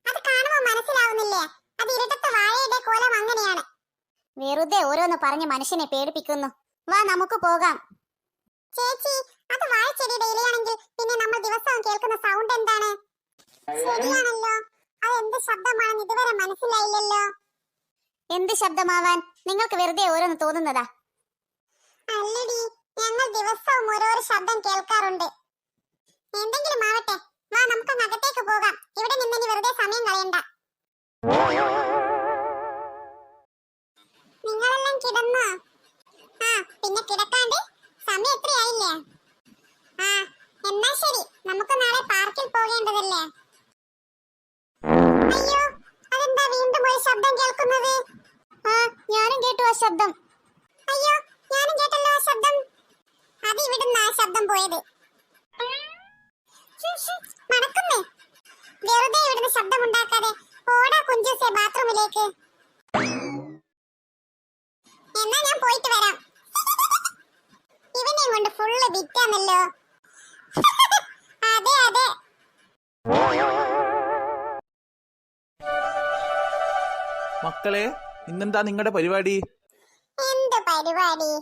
അത് കാണുമ്പോൾ മനസ്സിലാവുന്നില്ലേ? അത് ഇരട്ടത്തെ വാഴയുടെ കോലം അങ്ങനെയാണ്. വെറുതെ ഓരോന്ന് പറഞ്ഞ് മനുഷ്യനെ പേടിപ്പിക്കുന്നു. വാ നമുക്ക് പോകാം. ചേച്ചി, അത് വാഴച്ചെടിയുടെ ഇലയാണെങ്കിൽ പിന്നെ നമ്മൾ ദിവസവും കേൾക്കുന്ന സൗണ്ട് എന്താണ്? ശരിയാണല്ലോ, അത് എന്ത് ശബ്ദമാണെന്ന് ഇതുവരെ മനസ്സിലായില്ലല്ലോ. എന്ത് ശബ്ദമാവാൻ? നിങ്ങൾക്ക് വെറുതെ ഓരോന്ന് തോന്നുന്നതാ. അല്ലടി, ഞങ്ങൾ ദിവസവും ഓരോരോ ശബ്ദം കേൾക്കാറുണ്ട്. എന്തെങ്കിലും ആവട്ടെ, വാ നമുക്ക് അകത്തേക്ക് പോകാം. ഇവിടെ നിന്ന് ഇനി വെറുതെ സമയം കളയണ്ട. നിങ്ങളെല്ലാം കിടന്നോ? ആ, പിന്നെ കിടക്കാണ്ട്? സമയം എത്രയായില്ലേ? ആ, എന്നാ ശരി, നമുക്ക് നാളെ പാർക്കിൽ പോകേണ്ടതല്ലേ? അയ്യോ, അതെന്താ വീണ്ടും ഒരു ശബ്ദം കേൾക്കുന്നത്? ആ, ഞാനും കേട്ടു ആ ശബ്ദം. അയ്യോ, ഞാനും കേട്ടല്ലോ ആ ശബ്ദം. അത് ഇവിടുന്ന് ആ ശബ്ദം പോയത്. നടക്കുന്നേ, വെറുതെ ഇവിടുന്ന് ശബ്ദം ഉണ്ടാക്കാതെ ഓടാ കുഞ്ചൂസേ ബാത്റൂമിലേക്ക്. എന്നാ ഞാൻ പോയിട്ട് വരാം. ഇവനെയും കൊണ്ട് ഫുള്ള് വിറ്റാണല്ലോ. അതെ അതെ. മക്കളെ, ഇന്നെന്താ നിങ്ങളുടെ പരിപാടി? എന്ത് പരിപാടി?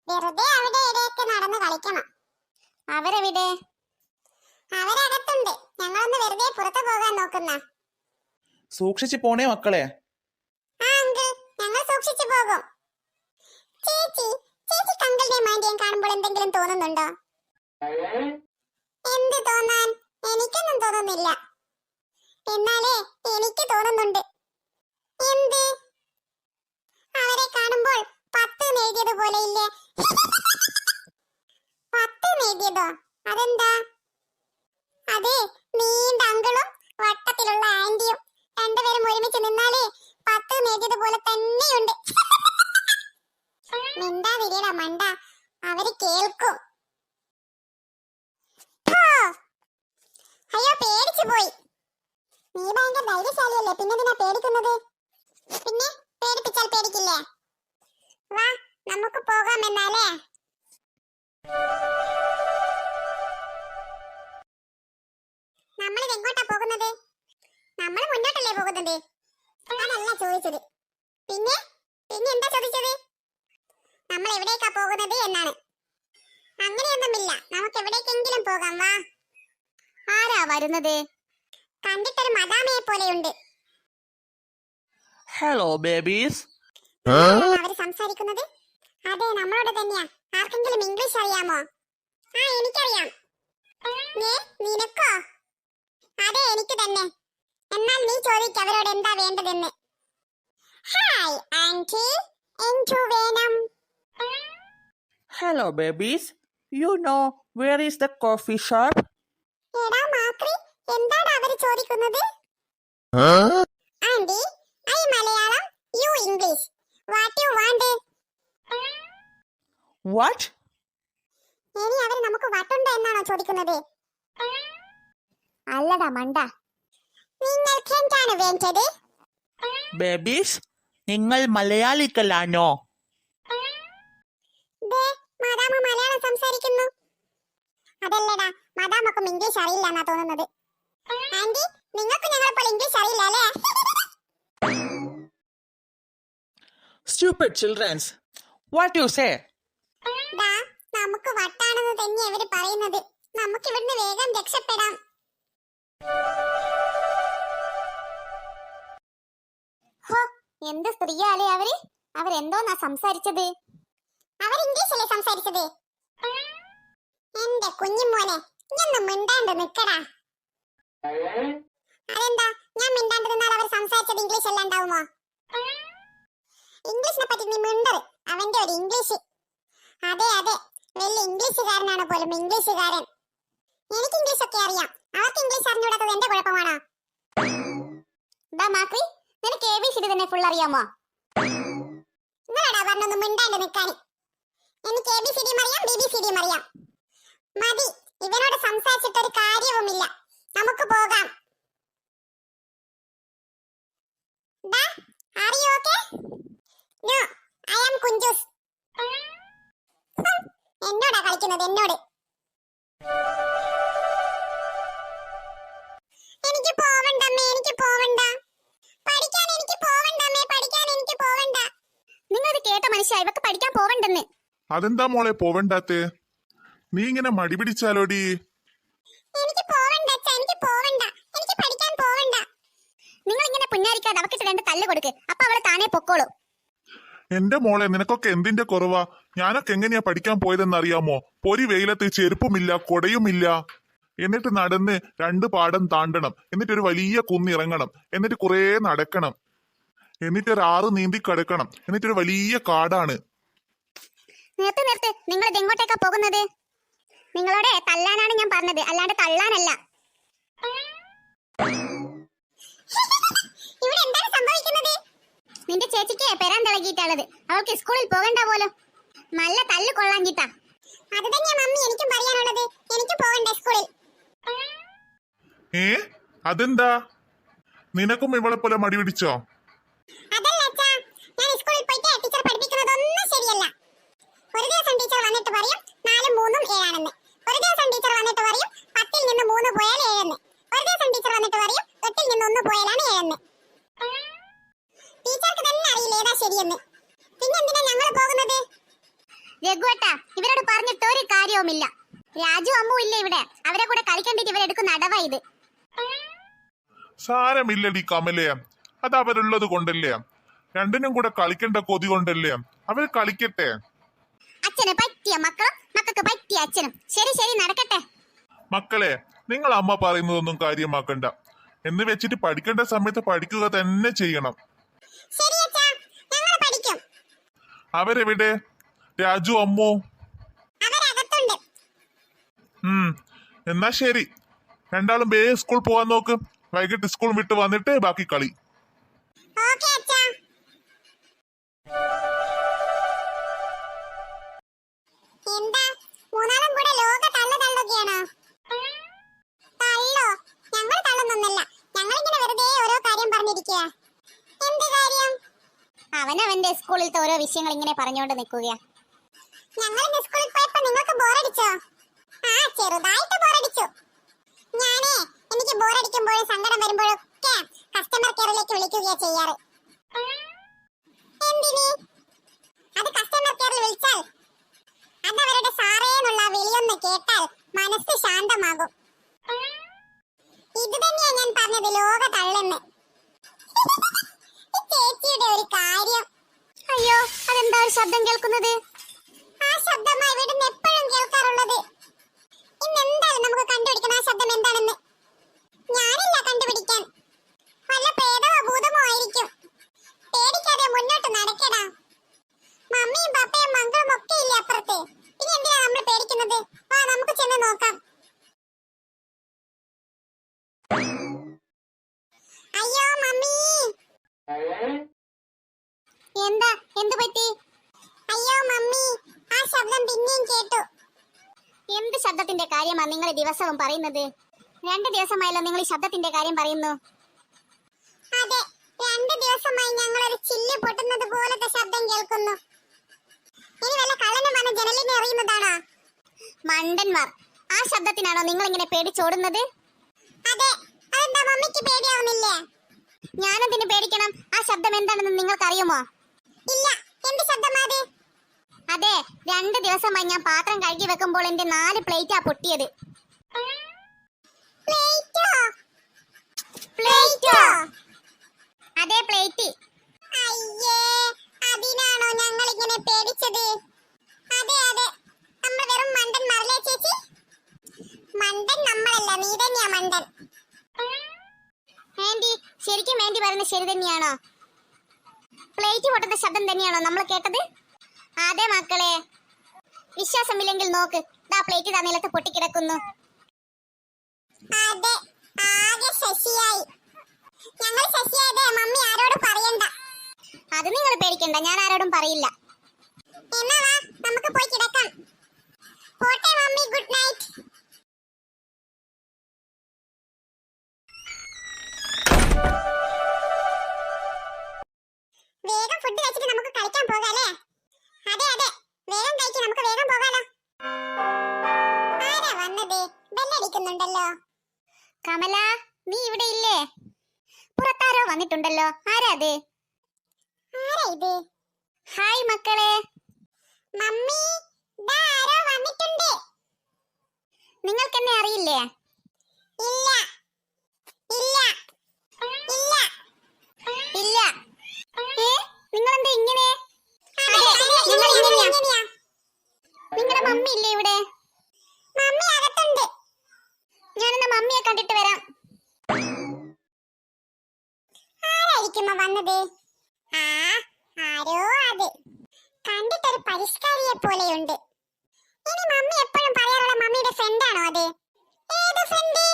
വെറുതെ അവിടെ ഇടയൊക്കെ നടന്ന് കളിക്കണം. അവരെവിടെ? അവരകത്തുണ്ട്. ഞങ്ങളൊന്ന് വെറുതെ പുറത്തു പോകാൻ നോക്കുന്ന. സൂക്ഷിച്ചു പോണേ മക്കളെ. ആ അങ്കിൾ, ഞങ്ങൾ സൂക്ഷിച്ചു പോകും. ചേച്ചി, ചേച്ചിക്ക് അങ്കിളിനെയും ആന്റിയെയും കാണുമ്പോൾ എന്തെങ്കിലും തോന്നുന്നുണ്ടോ? എന്ത് തോന്നാൻ? എനിക്കൊന്നും തോന്നുന്നില്ല. എന്നാലേ എനിക്ക് തോന്നുന്നുണ്ട്. എന്ത്? അവരെ കാണുമ്പോൾ 10 എഴുതിയതുപോലെ ഇല്ലേ? 10 എഴുതിയതോ? അതെന്താ? അതെ, നീണ്ട അങ്കിളും വട്ടത്തിലുള്ള ആന്റിയും രണ്ടുപേരും ഒരുമിച്ച് നിന്നാലേ 10 എഴുതിയതുപോലെ തന്നെയുണ്ട്. മിണ്ടാതിരിയടാ മണ്ട, അവര് കേൾക്കും. അയ്യോ, പേടിച്ചു പോയി. നീ ഭയങ്കര ധൈര്യശാലിയല്ലേ, പിന്നെ എന്തിനാ പേടിക്കുന്നത്? പിന്നെ പേടിപ്പിച്ചാൽ പേടിക്കില്ലേ? വാ നമുക്ക് പോകാം എന്നാലേ. നമ്മളിത് എങ്ങോട്ടാ പോകുന്നത്? നമ്മൾ മുന്നോട്ടല്ലേ പോകുന്നത്? അതല്ല ചോദിച്ചത്. പിന്നെ പിന്നെ എന്താ ചോദിച്ചത്? നമ്മൾ എവിടേക്കാ പോകുന്നത് എന്നാണ്. അങ്ങനെയൊന്നുമില്ല, നമുക്ക് എവിടേക്കെങ്കിലും പോകാം. വാ. ആരാ വരുന്നത്? കണ്ടിട്ടൊരു മദാമയെ പോലെയുണ്ട്. Hello babies. അവര് സംസാരിക്കുന്നത്? അതെ, നമ്മളോട് തന്നെയാ. ആർക്കെങ്കിലും ഇംഗ്ലീഷ് അറിയാമോ? ആ, എനിക്കറിയാം. നിനക്കോ? അതെ, എനിക്ക് തന്നെ. എന്നാൽ നീ ചോദിക്ക് അവരോട് എന്താ വേണ്ടതെന്ന്. ഹായ് ആന്റി, എന്തു വേണം? Hello babies. You know where is the coffee shop? എടാ മാക്രി, എന്താണ് അവര് ചോദിക്കുന്നത്? Aunty, I Malayalam, you English. What you want? What? ഇനി അവർ നമുക്ക് വട്ടുണ്ടോ എന്നാണോ ചോദിക്കുന്നത്? അല്ലടാ മണ്ട. നിങ്ങൾക്ക് എന്താണ് വേണ്ടത്? ബേബീസ്, നിങ്ങൾ മലയാളികളാണോ? ദേ, മദാമ മലയാളം സംസാരിക്കുന്നു. അതല്ലടാ, മദാമക്കും ഇംഗ്ലീഷ് അറിയില്ല എന്നാ തോന്നുന്നത്. ആന്റി, നിങ്ങൾക്ക് ഞങ്ങളെപ്പോൾ ഇംഗ്ലീഷ് അറിയില്ല അല്ലേ? Stupid childrens. What you say? ദാ, നമുക്ക് വട്ടാണെന്ന് തന്നെ അവര് പറയുന്നത്. നമുക്ക് ഇവിടുന്ന് വേഗം രക്ഷപ്പെടാം. ഹോ, എന്ത് സ്ത്രീയാലേ അവര്? അവരെന്തോന്നാ സംസാരിച്ചത്? അവർ ഇംഗ്ലീഷല്ലേ സംസാരിച്ചത്? എന്റെ കുഞ്ഞുമോനെ, ഇഞ്ഞൊന്നും മിണ്ടാണ്ട് നിക്കടാ. അതെന്താ, ഞാൻ മിണ്ടാണ്ട് നിന്നാൽ അവർ സംസാരിച്ചത് ഇംഗ്ലീഷ് അല്ല ഉണ്ടാവുമോ? ഇംഗ്ലീഷിനെ പറ്റി നീ മിണ്ടത്. അവന്റെ ഒരു ഇംഗ്ലീഷ്. അതെ അതെ, വലിയ ഇംഗ്ലീഷുകാരനാണ് പോലും, ഇംഗ്ലീഷുകാരൻ. എനിക്ക് ഇംഗ്ലീഷ് ഒക്കെ അറിയാം. അവർക്ക് ഇംഗ്ലീഷ് അറിഞ്ഞൂടാത്തത് എന്റെ കുഴപ്പമാണോ? ഡാ മാക്രി, നിനക്ക് ABC തന്നെ ഫുൾ അറിയാമോ? നിങ്ങളടാ പറഞ്ഞൊന്നും മിണ്ടാണ്ട് നിൽക്കാൻ. എനിക്ക് ABCD അറിയാം, BBCD അറിയാം. മതി, ഇവനോട് സംസാരിച്ചിട്ടൊരു കാര്യവുമില്ല. നമുക്ക് പോകാം. ഡാ, are you okay? No, I am Kunjus. എന്നോടാ കളിക്കുന്നത്, എന്നോട്. എനിക്ക് പോവണ്ടമ്മേ, എനിക്ക് പോവണ്ട. പഠിക്കാൻ എനിക്ക് പോവണ്ടമ്മേ, പഠിക്കാൻ എനിക്ക് പോവണ്ട. നിങ്ങൾ ഇത് കേട്ട മനുഷ്യ, ഇവക്ക് പഠിക്കാൻ പോവണ്ടെന്ന്. അതെന്താ മോളെ പോവണ്ടാത്തെ? നീ ഇങ്ങനെ മടി പിടിച്ചാലോടി. എനിക്ക് പോവണ്ട അച്ഛാ, എനിക്ക് പോവണ്ട. എനിക്ക് പഠിക്കാൻ പോവണ്ട. നിങ്ങൾ ഇങ്ങനെ പുന്നാരിക്കാതെ അവക്കിട്ട് 2 തല്ല് കൊടുക്ക്, അപ്പൊ അവള് താനേ പൊക്കോളൂ. എന്റെ മോളെ നിനക്കൊക്കെ എന്തിന്റെ കുറവാ? ഞാനൊക്കെ എങ്ങനെയാ പഠിക്കാൻ പോയതെന്ന് അറിയാമോ? പൊരി വെയിലത്ത് ചെരുപ്പുമില്ല, കൊടയുമില്ല. എന്നിട്ട് നടന്ന് 2 പാടം താണ്ടണം, എന്നിട്ട് ഒരു വലിയ കുന്നിറങ്ങണം, എന്നിട്ട് കുറേ നടക്കണം, എന്നിട്ട് ഒരു 6 നീന്തി കടക്കണം, എന്നിട്ടൊരു വലിയ കാടാണ്. നിർത്ത് നിർത്ത്, നിങ്ങൾ ഇത് എങ്ങോട്ടേക്കാ പോകുന്നത്? നിങ്ങളോട് തല്ലാനാണ് ഞാൻ പറഞ്ഞത്, അല്ലാണ്ട് തള്ളാനല്ല. ഇവിടെ എന്താണ് സംഭവിക്കുന്നത്? നിന്റെ ചേച്ചിക്ക് പെരാൻ തിളകിയിട്ടുള്ളത്, അവൾക്ക് സ്കൂളിൽ പോകണ്ട പോലും. നല്ല തല്ല് കൊള്ളാഞ്ഞിട്ടാ. അത് തന്നെയാ മമ്മി എനിക്കും പറയാനുള്ളത്. എനിക്ക് പോവണ്ടേ സ്കൂളിൽ? അതെന്താ? നിനക്കും ഇവളെ പോലെ മടി പിടിച്ചോ? അതല്ല അച്ഛാ, ഞാൻ സ്കൂളിൽ പോയിട്ട് ടീച്ചർ പഠിപ്പിക്കുന്നതൊന്നും ശരിയല്ല. ഒരു ദിവസം ടീച്ചർ വന്നിട്ട് പറയും 4 3 7 ഒരു ദിവസം ടീച്ചർ വന്നിട്ട് പറയും 10ൽ നിന്ന് 3 പോയാൽ 7 ഒരു ദിവസം ടീച്ചർ വന്നിട്ട് പറയും 8ൽ നിന്ന് 1 പോയാലാണ് 7 ടീച്ചർക്ക് തന്നെ അറിയില്ല ഏതാ ശരിയെന്ന്. പിന്നെ എന്തിനാ ഞങ്ങൾ പോകുന്നത്? രഘുവേട്ടാ, ഇവരോട് പറഞ്ഞിട്ട് ഒരു കാര്യവുമില്ല. രാജു അമ്മു ഇല്ല ഇവിടെ, അവരെ കൂടെ കളിക്കേണ്ടിട്ട് ഇവരെടുക്കുന്ന അടവാ ഇത്. സാരമില്ലടി കമലേ, അത് അവരുള്ളത് കൊണ്ടല്ലേ, രണ്ടിനും കൂടെ കളിക്കേണ്ട കൊതി കൊണ്ടല്ലേ. അവർ കളിക്കട്ടെ. അച്ഛന് പറ്റിയ മക്കളും മക്കൾക്ക് പറ്റിയ അച്ഛനും. ശരി ശരി, നടക്കട്ടെ. മക്കളെ, നിങ്ങൾ അമ്മ പറയുന്നതൊന്നും കാര്യമാക്കണ്ട. എന്ന് വെച്ചിട്ട് പഠിക്കേണ്ട സമയത്ത് പഠിക്കുക തന്നെ ചെയ്യണം. ശരി അച്ഛാ, ഞങ്ങൾ പഠിക്കും. അവരെവിടെ? രാജു അമ്മു? അവരകത്തുണ്ട്. എന്നാ ശരി, രണ്ടാളും സ്കൂൾ പോവാൻ നോക്ക്. വൈകിട്ട് സ്കൂൾ വിട്ട് വന്നിട്ട് ബാക്കി കളി. ഓക്കേ അച്ഛാ. എന്താ മൂന്നാളും കൂടെ ലോക തള്ളുകയാണോ? തള്ളോ? ഞങ്ങൾ തള്ളുന്നൊന്നല്ല, ഞങ്ങൾ ഇങ്ങനെ വെറുതെ ഓരോ കാര്യം പറഞ്ഞിരിക്കുക. എന്ത് കാര്യം? അവനവന്റെ സ്കൂളിലത്തെ ഓരോ വിഷയങ്ങൾ ഇങ്ങനെ പറഞ്ഞുകൊണ്ട് നിൽക്കുകയാ. ഞങ്ങൾ ഇന്ന് സ്കൂളിൽ പോയപ്പോ നിങ്ങൾക്ക് ബോറടിച്ചോ? ആ, ചെറുതായിട്ട് ബോറടിച്ചു. എനിക്ക് ബോറടിക്കുമ്പോഴും സങ്കടം വരുമ്പോഴൊക്കെ കസ്റ്റമർ കെയറിലേക്ക് വിളിക്കുകയാ ചെയ്യാറ്. എന്തിന്? അത് കസ്റ്റമർ കെയറിൽ വിളിച്ചാൽ അതവരുടെ സാറേന്നുള്ള വിളിയൊന്ന് കേട്ടാൽ മനസ്സ് ശാന്തമാകും. ഇത് തന്നെയാ ഞാൻ പറഞ്ഞത്, ലോക തള്ളെന്ന്. ചേച്ചിയുടെ ഒരു കാര്യം. അയ്യോ, അതെന്താ ഒരു ശബ്ദം കേൾക്കുന്നത്? ആ ശബ്ദമായി ഇവിടുന്ന് എപ്പോഴും കേൾക്കാറുള്ളത്. ഇന്ന് എന്തായാലും നമുക്ക് കണ്ടുപിടിക്കണം ആ ശബ്ദം എന്താണെന്ന്. ഞാനില്ല കണ്ടുപിടിക്കാൻ. വല്ല പ്രേതമോ ഭൂതമോ ആയിരിക്കും. പേടിക്കാതെ മുന്നോട്ട് നടക്കടാ. മമ്മിയും പപ്പയും മംഗളും ഒക്കെ ഇല്ലേ അപ്പുറത്ത്? ഇനി എന്തിനാ നമ്മൾ പേടിക്കുന്നത്? വാ, നമുക്ക് ചെന്ന് നോക്കാം. അയ്യോ മമ്മി. എന്താ, എന്ത് പറ്റി? അയ്യോ മമ്മി, ആ ശബ്ദം പിന്നെയും കേട്ടു. എന്ത് ശബ്ദത്തിന്റെ കാര്യമാ നിങ്ങൾ ദിവസവും പറയുന്നത്? 2 ദിവസമായല്ലോ നിങ്ങൾ ഈ ശബ്ദത്തിന്റെ കാര്യം പറയുന്നു. അതെ, 2 ദിവസമായി ഞങ്ങൾ ഒരു ചില്ല് പൊട്ടുന്നത് പോലത്തെ ശബ്ദം കേൾക്കുന്നു. ഇനി വല്ല കള്ളനും വന്ന് ജനലിനെ എറിയുന്നതാണോ? മണ്ടന്മാർ, ആ ശബ്ദത്തിനാണോ നിങ്ങൾ ഇങ്ങനെ പേടിച്ചോടുന്നത്? അതെ, അതെന്താ മമ്മിക്ക് പേടിയാവുന്നില്ലേ? ഞാനെന്തിനു പേടിക്കണം? ആ ശബ്ദം എന്താണെന്ന് നിങ്ങൾക്ക് അറിയുമോ? ഇല്ല, എന്ത് ശബ്ദമാത്? അതെ, 2 ദിവസമായി ഞാൻ പാത്രം കഴുകി വെക്കുമ്പോൾ എന്റെ 4 പ്ലേറ്റാ പൊട്ടിയത്. പ്ലേറ്റോ? പ്ലേറ്റോ? അതെ, പ്ലേറ്റ്. അയ്യേ, അതിനാണോ ഞങ്ങൾ ഇങ്ങനെ പേടിച്ചത്? അതെ അതെ, നമ്മൾ വെറും മണ്ടന്മാരല്ലേ ചേച്ചി? മണ്ടൻ നമ്മളല്ല, നീ തന്നെയാ മണ്ടൻ. ആന്റി, ശരിക്കും ആന്റി പറയുന്നത് ശരി തന്നെയാണോ? പ്ലേറ്റ് പൊട്ടുന്ന ശബ്ദം തന്നെയാണോ നമ്മൾ കേട്ടത്? അതെ മക്കളെ, വിശ്വാസമില്ലെങ്കിൽ നോക്ക്, ദാ പ്ലേറ്റ് ദാ നിലത്ത് പൊട്ടിക്കിടക്കുന്നു. അതെ, ആകെ ശശിയായി. ഞങ്ങൾ ശശിയായത് മമ്മി ആരോട് പറയണ്ട. അത് നിങ്ങൾ പേടിക്കണ്ട, ഞാൻ ആരോടും പറയില്ല. എന്നാ വാ, നമുക്ക് പോയി കിടക്കാം. പോട്ടെ മമ്മി, ഗുഡ് നൈറ്റ്. വേഗം ഫുഡ് കഴിച്ചിട്ട് നമുക്ക് കളിക്കാൻ പോകാല്ലേ? അതെ അതെ, വേഗം കഴിച്ച് നമുക്ക് വേഗം പോകാലോ. വരുന്നുണ്ടല്ലോ. കമല, നീ ഇവിടെ ഇല്ലേ? പുറത്താരോ വന്നിട്ടുണ്ടല്ലോ, ആരാ അത്? ആരാ ഇത്? ഹായ് മക്കളെ. മമ്മി, ദാ ആരോ വന്നിട്ടുണ്ട്. നിങ്ങൾക്ക് എന്നെ അറിയില്ലേ? ഇല്ല ഇല്ല ഇല്ല ഇല്ല. നിങ്ങളെന്താ ഇങ്ങനെ? അതെ, ഞങ്ങൾ ഇങ്ങനെയാ. ഇങ്ങനെയാ. നിങ്ങളുടെ മമ്മി ഇല്ലേ ഇവിടെ? മമ്മി അകത്തുണ്ട്. ഞാനെന്നാ മമ്മിയെ കണ്ടിട്ട് വരാം. ആരായിരിക്കുമോ വന്നത്? ആ, ആരോ അത്. കണ്ടിട്ടൊരു പരിഷ്കാരിയെ പോലെയുണ്ട്. ഇനി മമ്മി എപ്പോഴും പറയാറുള്ള മമ്മിയുടെ ഫ്രണ്ടാണോ അത്? ഏത് ഫ്രണ്ട്?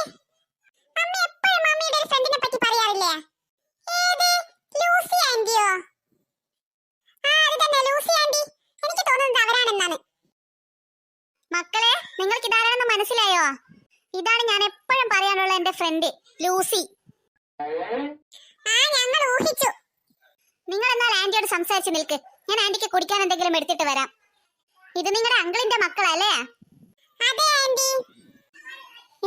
മമ്മി എപ്പോഴും മമ്മിയുടെ ഒരു ഫ്രണ്ടിനെ പറ്റി പറയാറില്ലേ? ഏത്? ലൂസി ആന്റിയോ? ആ, അത് തന്നെ, ലൂസി ആന്റി. എനിക്ക് തോന്നുന്നത് അവരാണെന്നാണ്. മക്കളെ, നിങ്ങൾക്ക് ഇതാരാണെന്ന് മനസ്സിലായോ? ഇതാണ് ഞാൻ എപ്പോഴും പറയാനുള്ള എന്റെ ഫ്രണ്ട് ലൂസി. ആ, ഞങ്ങൾ ഊഹിച്ചു. നിങ്ങൾ എന്നാൽ ആന്റിയോട് സംസാരിച്ച് നിൽക്ക്. ഞാൻ ആന്റിക്ക് കുടിക്കാൻ എന്തെങ്കിലും എടുത്തിട്ട് വരാം. ഇത് നിങ്ങളുടെ അങ്കിളിന്റെ മക്കളല്ലേ? അതെ ആന്റി.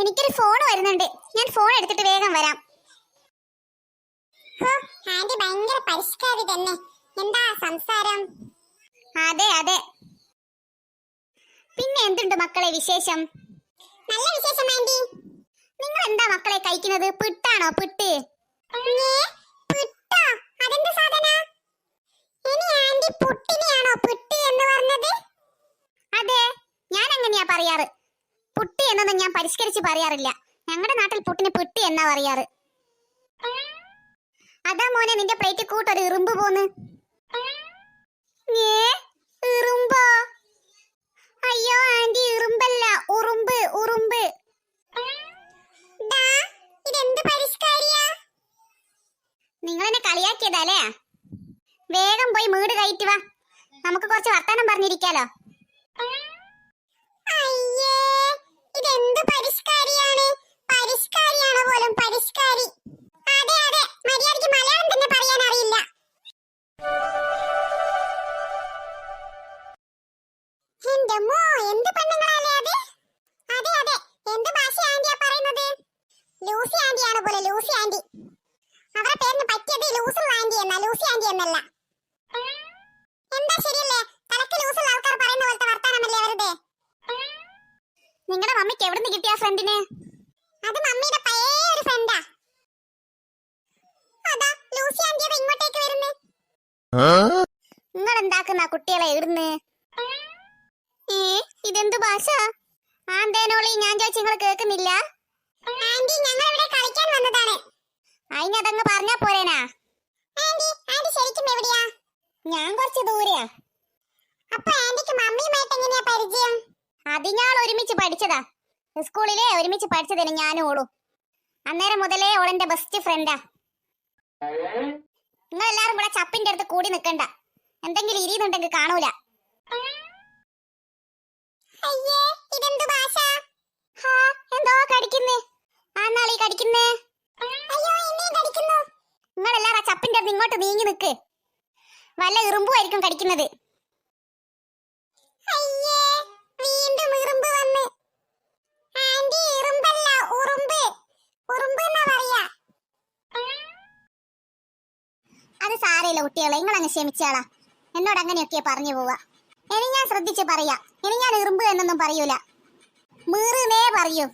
എനിക്കൊരു ഫോൺ വരുന്നുണ്ട്, ഞാൻ ഫോൺ എടുത്തിട്ട് വേഗം വരാം. ഹോ, ആന്റി ഭയങ്കര പരിഷ്കാരി തന്നെ. എന്താ സംസാരം? അതെ അതെ. പിന്നെ എന്തുണ്ട് മക്കളെ വിശേഷം? നല്ല വിശേഷം ആന്റി. നിങ്ങൾ എന്താ മക്കളെ കഴിക്കുന്നത്? പിട്ടാണോ? പിട്ട്? പുട്ടോ? അതെന്ത് സാധന? ഇനി ആന്റി പുട്ടിനെയാണോ പുട്ട് എന്ന് പറഞ്ഞത്? അതെ, ഞാൻ അങ്ങനെയാ പറയാറ്. പുട്ടി എന്നൊന്നും ഞാൻ പരിഷ്കരിച്ച് പറയാറില്ല. ഞങ്ങളുടെ നാട്ടിൽ പുട്ടിന് പിട്ടി എന്നാ പറയാറ്. അതാ മോനെ നിന്റെ പ്ലേറ്റ് കൂട്ടൊരു ഇറുമ്പ് പോന്ന്. ഇറുമ്പോ? അയ്യോ ആന്റി, ഇറുമ്പല്ല, ഉറുമ്പ് ഉറുമ്പ്. ദാ, ഇതെന്ത് പരിഷ്കാരിയാ? നിങ്ങൾ എന്നെ കളിയാക്കിയതല്ലേ? വേഗം പോയി വീട് കയറ്റി വാ, നമുക്ക് കുറച്ച് വർത്താനം പറഞ്ഞിരിക്കാലോ. അയ്യേ, ഇതെന്ത് പരിഷ്കാരിയാണ്? പരിഷ്കാരിയാണ് പോലും, പരിഷ്കാരി. അതെ അതെ, മര്യാദയ്ക്ക് മലയാളം തന്നെ പറയാൻ അറിയില്ല. എന്റെ മോ, എന്ത് പെണ്ണുങ്ങളല്ലേ അത്? അതെ അതെ, എന്ത് ഭാഷ ആന്റിയാ പറയുന്നത്? ലൂസി ആന്റിയാണ് പോലെ, ലൂസി ആന്റി. അവരുടെ പേരിന് പറ്റിയത് ലൂസുള്ള ആന്റി എന്നാ, ലൂസി ആന്റി എന്നല്ല. എന്താ ശരിയല്ലേ? തലക്ക് ലൂസുള്ള ആൾക്കാർ പറയുന്ന പോലത്തെ വർത്താനമല്ലേ അവരുടെ? നിങ്ങളുടെ മമ്മിക്ക് എവിടെ നിന്ന് കിട്ടിയ ഫ്രണ്ടിന്? അത് മമ്മിയുടെ പഴയ ഒരു ഫ്രണ്ടാ. അതാ ലൂസി ആന്റി അത് ഇങ്ങോട്ടേക്ക് വരുന്നു. നിങ്ങൾ എന്താക്കുന്ന കുട്ടികളെ ഇടുന്ന്? ഇതെന്ത് ഭാഷ? ആന്തേനോളി, ഞാൻ ചോദിച്ചു നിങ്ങൾ കേൾക്കുന്നില്ല? ആന്റി, ഞങ്ങൾ ഇവിടെ കളിക്കാൻ വന്നതാണ്. അതിനതങ്ങ് പറഞ്ഞാ പോരേനാ? ആന്റി, ആന്റി ശരിക്കും എവിടെയാ? ഞാൻ കുറച്ച് ദൂരെയാ. അപ്പൊ ആന്റിക്ക് മമ്മിയുമായിട്ട് എങ്ങനെയാ പരിചയം? അത് ഞാൻ ഒരുമിച്ച് പഠിച്ചതാ. സ്കൂളിലെ ഒരുമിച്ച് പഠിച്ചതിന് ഞാനും ഓളും. അന്നേരം മുതലേ ഓളെന്റെ ബെസ്റ്റ് ഫ്രണ്ടാ. നിങ്ങൾ എല്ലാരും ഇവിടെ ചപ്പിന്റെ അടുത്ത് കൂടി നിക്കണ്ട. എന്തെങ്കിലും ഇരിയുന്നുണ്ടെങ്കിൽ കാണൂല. അയ്യേ, ഇതെന്ത് ഭാഷ? ഹാ, എന്തോ കടിക്കുന്നേ. ആന്നാളീ കടിക്കുന്നേ. അയ്യോ, എന്നെയും കടിക്കുന്നു. നിങ്ങൾ എല്ലാരും ആ ചപ്പിന്റെ അടുത്ത് ഇങ്ങോട്ട് നീങ്ങി നിക്ക്. വല്ല ഇറുമ്പുമായിരിക്കും കടിക്കുന്നത്. അയ്യേ, വീണ്ടും ഇറുമ്പ് വന്ന്. ആന്റി, ഇറുമ്പല്ല, ഉറുമ്പ്. ഉറുമ്പ് എന്നാ പറയാ. അത് സാരയില്ല കുട്ടികളെ, നിങ്ങൾ അങ്ങ് ക്ഷമിച്ചാളാ. എന്നോട് അങ്ങനെയൊക്കെ പറഞ്ഞു പോവാ. ഇനി ഞാൻ ശ്രദ്ധിച്ച് പറയാ. ഇനി ഞാൻ ഇറുമ്പ് എന്നൊന്നും പറയൂല, മീറുന്നേ പറയൂ.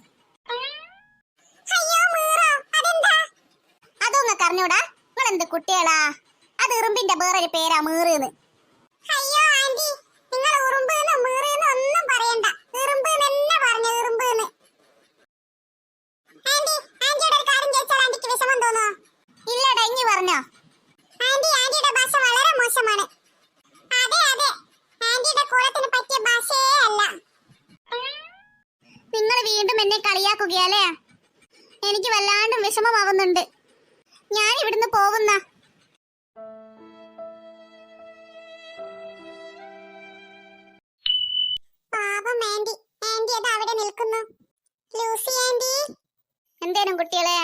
അയ്യോ, മീറോ? അതെന്താ? അതൊന്നും അറിഞ്ഞൂടാ? നിങ്ങൾ എന്ത് കുട്ടികളാ? അത് ഇറുമ്പിന്റെ വേറൊരു പേരാ, മീറുന്ന്. അയ്യോ ആന്റി, നിങ്ങൾ ഉറുമ്പ് മീറെന്ന് ഒന്നും പറയണ്ട. ഇറുമ്പ് തന്നെ പറഞ്ഞു, ഇറുമ്പ്. ആന്റി, ആന്റിയോട് ഒരു കാര്യം ചോദിച്ചാൽ ആന്റിക്ക് വിഷമം തോന്നോ? ഇല്ലടാ, ഇനി പറഞ്ഞോ. ആന്റി, ആന്റിയുടെ ഭാഷ വളരെ മോശമാണ്. അതെ അതെ, ആന്റിയുടെ കൂടത്തിന് പറ്റിയ ഭാഷയേ അല്ല. നിങ്ങൾ വീണ്ടും എന്നെ കളിയാക്കുകയല്ലേ? എനിക്ക് വല്ലാണ്ടും വിഷമമാവുന്നുണ്ട്. ഞാൻ ഇവിടുന്ന് പോകുന്ന. പാപം ആന്റി, ആന്റി അത് അവിടെ നിൽക്കുന്നു. Lucy anti. എന്തേനും കുട്ടികളെ?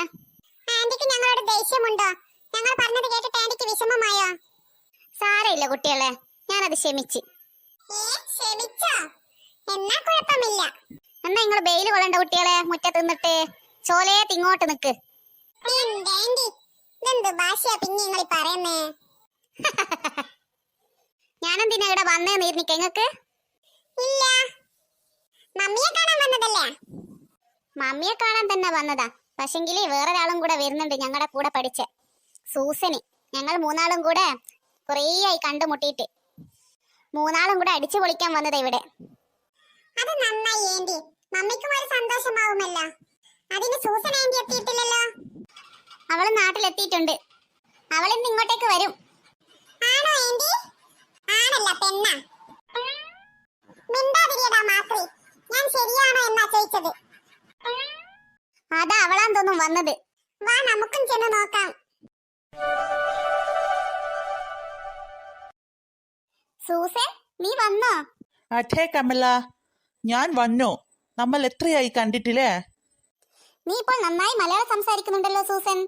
ആന്റിക്ക് ഞങ്ങളോട് ദേഷ്യമുണ്ടോ? ഞങ്ങൾ പറഞ്ഞത് കേട്ടിട്ട് ആന്റിക്ക് വിഷമമായോ? സാരയില്ല കുട്ടികളെ, ഞാനത് ക്ഷമിച്ച്. ക്ഷമിച്ചോ? എന്നാ കുഴപ്പമില്ല. എന്നാ നിങ്ങൾ ബെയില് കൊള്ളണ്ട കുട്ടികളെ, മുറ്റത്ത് നിന്നിട്ട് ചോലയത്ത് ഇങ്ങോട്ട് നിക്ക്. എന്റെ ആന്റി ഇതെന്ത് ഭാഷയാ പിന്നെ നിങ്ങൾ പറയുന്നേ? ഞാനെന്തിനാ ഇവിടെ വന്നേന്ന് ഇരുന്നിക്ക നിങ്ങക്ക്? ഇല്ല, മമ്മിയെ കാണാൻ വന്നതല്ലേ? മമ്മിയെ കാണാൻ തന്നെ വന്നതാ. പക്ഷെങ്കില് വേറൊരാളും കൂടെ വരുന്നുണ്ട് ഞങ്ങളുടെ കൂടെ പഠിച്ച സൂസന്. ഞങ്ങൾ മൂന്നാളും കൂടെ കുറേ ആയി കണ്ടുമുട്ടിയിട്ട് മൂന്നാളും കൂടെ അടിച്ചു പൊളിക്കാൻ വന്നതാ ഇവിടെ. അത് നന്നായി ആന്റി, മമ്മിക്കും ഒരു സന്തോഷമാവുമല്ലോ. അതിന് സൂസൻ ആന്റി എത്തിയിട്ടില്ലല്ലോ. അവള് നാട്ടിലെത്തിയിട്ടുണ്ട്. അവളിന്ന് ഇങ്ങോട്ടേക്ക് വരും. ആണോ ആന്റി? ആണല്ല പെണ്ണ. മിണ്ടാതിരിയടാ മാക്രി, ഞാൻ ശരിയാണോ എന്നാ ചോദിച്ചത്. അതാ അവളാൻ തോന്നും വന്നത്. വാ നമുക്കും ചെന്ന് നോക്കാം. സൂസൻ, നീ വന്നോ? അതെ കമല, ഞാൻ വന്നു. നമ്മൾ എത്രയായി കണ്ടിട്ടില്ലേ? നീ ഇപ്പോൾ നന്നായി മലയാളം സംസാരിക്കുന്നുണ്ടല്ലോ സൂസൻ.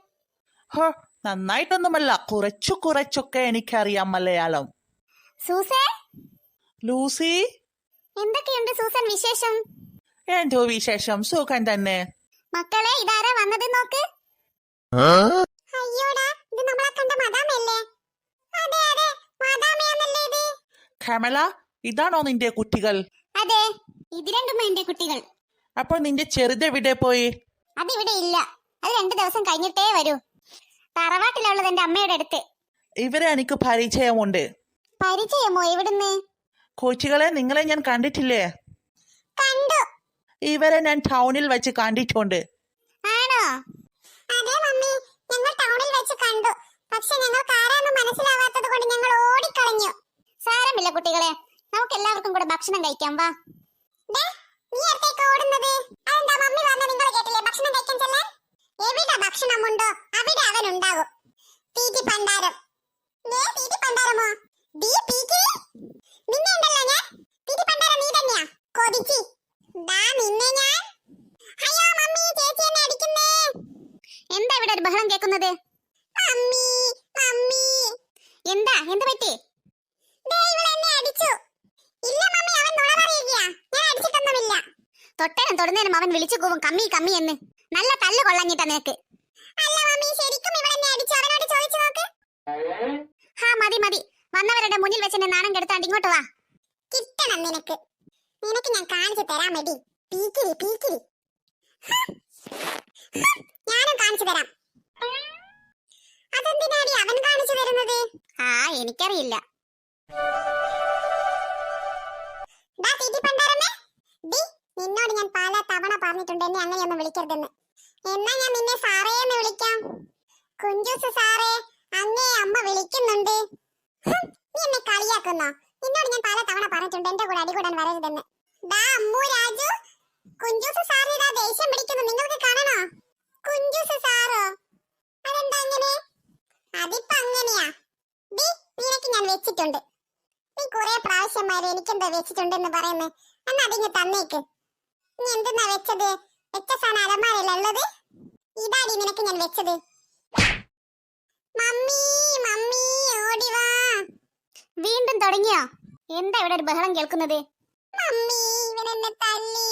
ഹോ, നന്നായിട്ടൊന്നുമല്ല, കുറച്ചൊക്കെ എനിക്കറിയാം മലയാളം. സൂസൻ, ലൂസി, എന്തൊക്കെയുണ്ട് സൂസൻ വിശേഷം? എന്തോ വിശേഷം, സുഖം തന്നെ. മക്കളെ, ഇതാരാ വന്നത് നോക്ക്. അയ്യോടാ, ഇത് നമ്മളെ കണ്ട മദാമയല്ലേ? അതെ അതെ, മദാമയാണല്ലേ ഇത്. കമല, ഇതാണോ നിന്റെ കുട്ടികൾ? അതെ, ഇത് രണ്ടും എന്റെ കുട്ടികൾ. അപ്പോൾ നിന്റെ ചെറുതെവിടെ പോയി? അതിവിടെ ഇല്ല, അത് 2 ദിവസം കഴിഞ്ഞിട്ടേ വരൂ. തറവാട്ടിലുള്ളത് എന്റെ അമ്മയുടെ അടുത്ത്. ഇവരെ എനിക്ക് പരിചയമുണ്ട്. പരിചയമോ? എവിടുന്ന്? കൊച്ചുകളെ, നിങ്ങളെ ഞാൻ കണ്ടിട്ടില്ലേ? കണ്ടു. ഇവരെ ഞാൻ ടൗണിൽ വെച്ച് കണ്ടിട്ടുണ്ട്. ആണോ? അതെ മമ്മി, ഞങ്ങൾ ടൗണിൽ വെച്ച് കണ്ടു. പക്ഷെ ഞങ്ങൾക്ക് ആരാന്ന് മനസ്സിലാവാത്തത് കൊണ്ട് ഞങ്ങൾ ഓടിക്കളഞ്ഞു. സാരമില്ല കുട്ടികളെ, നമുക്ക് എല്ലാവർക്കും കൂടെ ഭക്ഷണം കഴിക്കാം, വാ. ദേ, നീ അടുത്തേക്ക് ഓടുന്നത്? അതെന്താ മമ്മി പറഞ്ഞ നിങ്ങൾ കേട്ടില്ലേ ഭക്ഷണം കഴിക്കാൻ ചെല്ലാൻ? എവിടെ ഭക്ഷണമുണ്ടോ അവിടെ അവൻ ഉണ്ടാകും. തീറ്റി പണ്ടാരം. തീറ്റി പണ്ടാരമോ? നിന്നെ ഉണ്ടല്ലോ ഞാൻ. തീറ്റി പണ്ടാരം നീ തന്നെയാ കൊതിച്ചി. നിന്നെ ഞാൻ. അയ്യോ മമ്മി, ചേച്ചി എന്നെ അടിക്കുന്നേ. എന്താ ഇവിടെ ഒരു ബഹളം കേൾക്കുന്നത്? Mummy mummy. എന്താ, എന്ത് പറ്റി? ഇവളെന്നെ അടിച്ചു. ഇല്ല മമ്മി, അവൻ നുണ പറയുകയാ. ഞാൻ അടിച്ചിട്ടൊന്നുമില്ല. തൊട്ടനും തൊടുന്നതിനും അവൻ വിളിച്ചു കൂവും കമ്മി കമ്മി എന്ന്. നല്ല തല്ല് കൊള്ളഞ്ഞിട്ടാ നിനക്ക്. അല്ല മമ്മി, ശരിക്കും ഇവളെന്നെ അടിച്ചു. അവനോട് ചോദിച്ചു നോക്ക്. ഹാ, മതി മതി, വന്നവരുടെ മുന്നിൽ വെച്ച് എന്നെ നാണം കെടുത്താണ്ട് ഇങ്ങോട്ട് വാ. കിട്ടണം നിനക്ക്. നിനക്ക് ഞാൻ കാണിച്ചു തരാം എടി. പീക്കിരി. ഞാനും കാണിച്ചു തരാം. അതെന്തിനാടി അവൻ കാണിച്ചു തരുന്നത്? ആ, എനിക്കറിയില്ല. നിന്നോട് ഞാൻ പല തവണ പറഞ്ഞിട്ടുണ്ട് എന്നെ അങ്ങനെയൊന്നും വിളിക്കരുതെന്ന്. എന്നാ ഞാൻ നിന്നെ സാറേ എന്ന് വിളിക്കാം. കുഞ്ചൂസ് സാറേ, അങ്ങേ അമ്മ വിളിക്കുന്നുണ്ട്. നീ എന്നെ കളിയാക്കുന്നോ? നിന്നോട് ഞാൻ പല തവണ പറഞ്ഞിട്ടുണ്ട് എന്റെ കൂടെ അടികൂടാൻ വരരുതെന്ന്. അമ്മു രാജു, കുഞ്ചൂസ് സാറ് ഇതാ ദേഷ്യം പിടിക്കുന്നു. നിങ്ങൾക്ക് കാണണോ? കുഞ്ചൂസ് സാറോ? അതെന്താ അങ്ങനെ? അതിപ്പോ അങ്ങനെയാ. നിനക്ക് ഞാൻ വെച്ചിട്ടുണ്ട്. നീ കുറെ പ്രാവശ്യമാര് എനിക്കെന്താ വെച്ചിട്ടുണ്ടെന്ന് പറയുന്നേ. എന്നാ അതിങ്ങ് തന്നേക്ക്. നീ എന്തെന്നാ വെച്ചത്? വെച്ച സാധനം അലമാരയിലുള്ളത്? ഇതാടി നിനക്ക് ഞാൻ വെച്ചത്. മമ്മി മമ്മി, ഓടി വാ. വീണ്ടും തുടങ്ങിയോ? എന്താ ഇവിടെ ഒരു ബഹളം കേൾക്കുന്നത്? മമ്മി, ഇവനെന്നെ തല്ലി.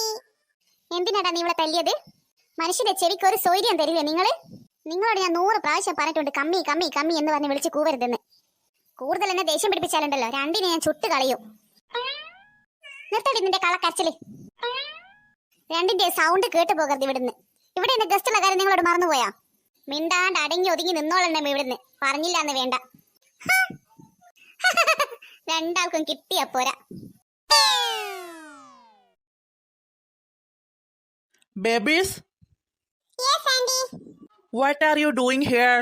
എന്തിനാടാ നീ ഇവിടെ തല്ലിയത്? മനുഷ്യന്റെ ചെവിക്ക് ഒരു സൗകര്യം തരില്ലേ നിങ്ങള്? നിങ്ങളോട് ഞാൻ 100 പ്രാവശ്യം പറഞ്ഞിട്ടുണ്ട് കമ്മി കമ്മി കമ്മി എന്ന് പറഞ്ഞ് വിളിച്ച് കൂവരുതെന്ന്. കൂടുതൽ എന്നെ ദേഷ്യം പിടിപ്പിച്ചാലുണ്ടല്ലോ, രണ്ടിനെ ഞാൻ ചുട്ട് കളയും. നിർത്തടി നിന്റെ കളക്കരച്ചില്. രണ്ടിന്റെ സൗണ്ട് കേട്ടു പോകരുത് ഇവിടുന്ന്. ഇവിടെ എന്റെ ഗസ്റ്റുള്ള കാര്യം നിങ്ങളോട് മറന്നുപോയാ? മിണ്ടാണ്ട് അടങ്ങി ഒതുങ്ങി നിന്നോളണം ഇവിടുന്ന്. പറഞ്ഞില്ലാന്ന് വേണ്ട. രണ്ടാൾക്കും കിട്ടിയ പോരാ. Babies, Yes anti. what are you doing here?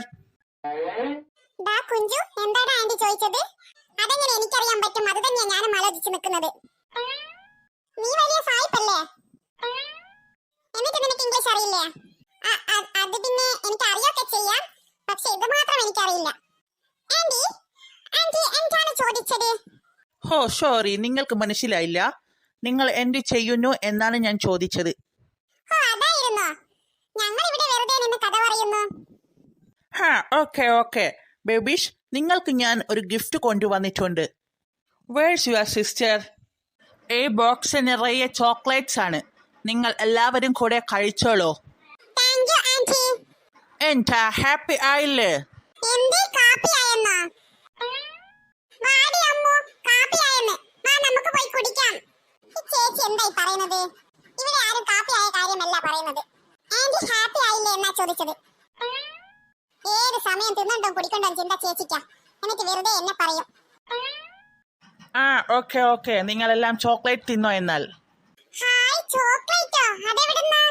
Kunju, എന്താടാ ആന്റി ചോദിച്ചത്? അതെങ്ങനെ എനിക്കറിയാൻ പറ്റും? അത് തന്നെയാ ഞാനും ആലോചിച്ച് നിൽക്കുന്നത്. നീ വലിയ സായിപ്പല്ലേ? എന്നിട്ട് നിനക്ക് ഇംഗ്ലീഷ് അറിയില്ലേ? അത് പിന്നെ എനിക്ക് അറിയൊക്കെ ചെയ്യാം, പക്ഷെ ഇത് മാത്രം എനിക്കറിയില്ല. ആന്റി ആന്റി എന്താണ് ചോദിച്ചത്? ഓ സോറി, നിങ്ങൾക്ക് മനസ്സിലായില്ല. നിങ്ങൾ എന്ത് ചെയ്യുന്നു എന്നാണ് ഞാൻ ചോദിച്ചത്. അതായിരുന്നോ? ഞങ്ങൾ ഇവിടെ വെറുതെ നിന്ന് കഥ പറയുന്നു. ഹാ, ഓക്കെ ബേബീസ്, നിങ്ങൾക്ക് ഞാൻ ഒരു ഗിഫ്റ്റ് കൊണ്ടുവന്നിട്ടുണ്ട്. Where's your sister? ഈ ബോക്സ് നിറയെ ചോക്ലേറ്റ്സ് ആണ്. നിങ്ങൾ എല്ലാവരും കൂടെ കഴിച്ചോളൂ. Thank you aunty. എന്താ ഹാപ്പി ആയില്ലേ? എന്തേ കാപ്പിയായെന്നോ? വാടി അമ്മു, കാപ്പിയായെന്ന്. വാ നമുക്ക് പോയി കുടിക്കാം. ഈ ചേച്ചി എന്തായി പറയുന്നത്? ഇവിടെ ആരും കാപ്പിയായ കാര്യമല്ല പറയുന്നത്. ആന്റി ഹാപ്പി ആയില്ലേ എന്നാ ചോദിച്ചത്. ഏത് സമയം തിന്നണ്ടോ കുടിക്കണ്ടോ ചിന്ത ചേച്ചിക്കാ. എന്നിട്ട് വെറുതെ എന്നെ പറയും. ആ ഓക്കെ ഓക്കെ, നിങ്ങളെല്ലാം ചോക്ലേറ്റ് തിന്നോ എന്നാൽ. ഹായ്, ചോക്ലേറ്റോ? അതെവിടുന്നാ?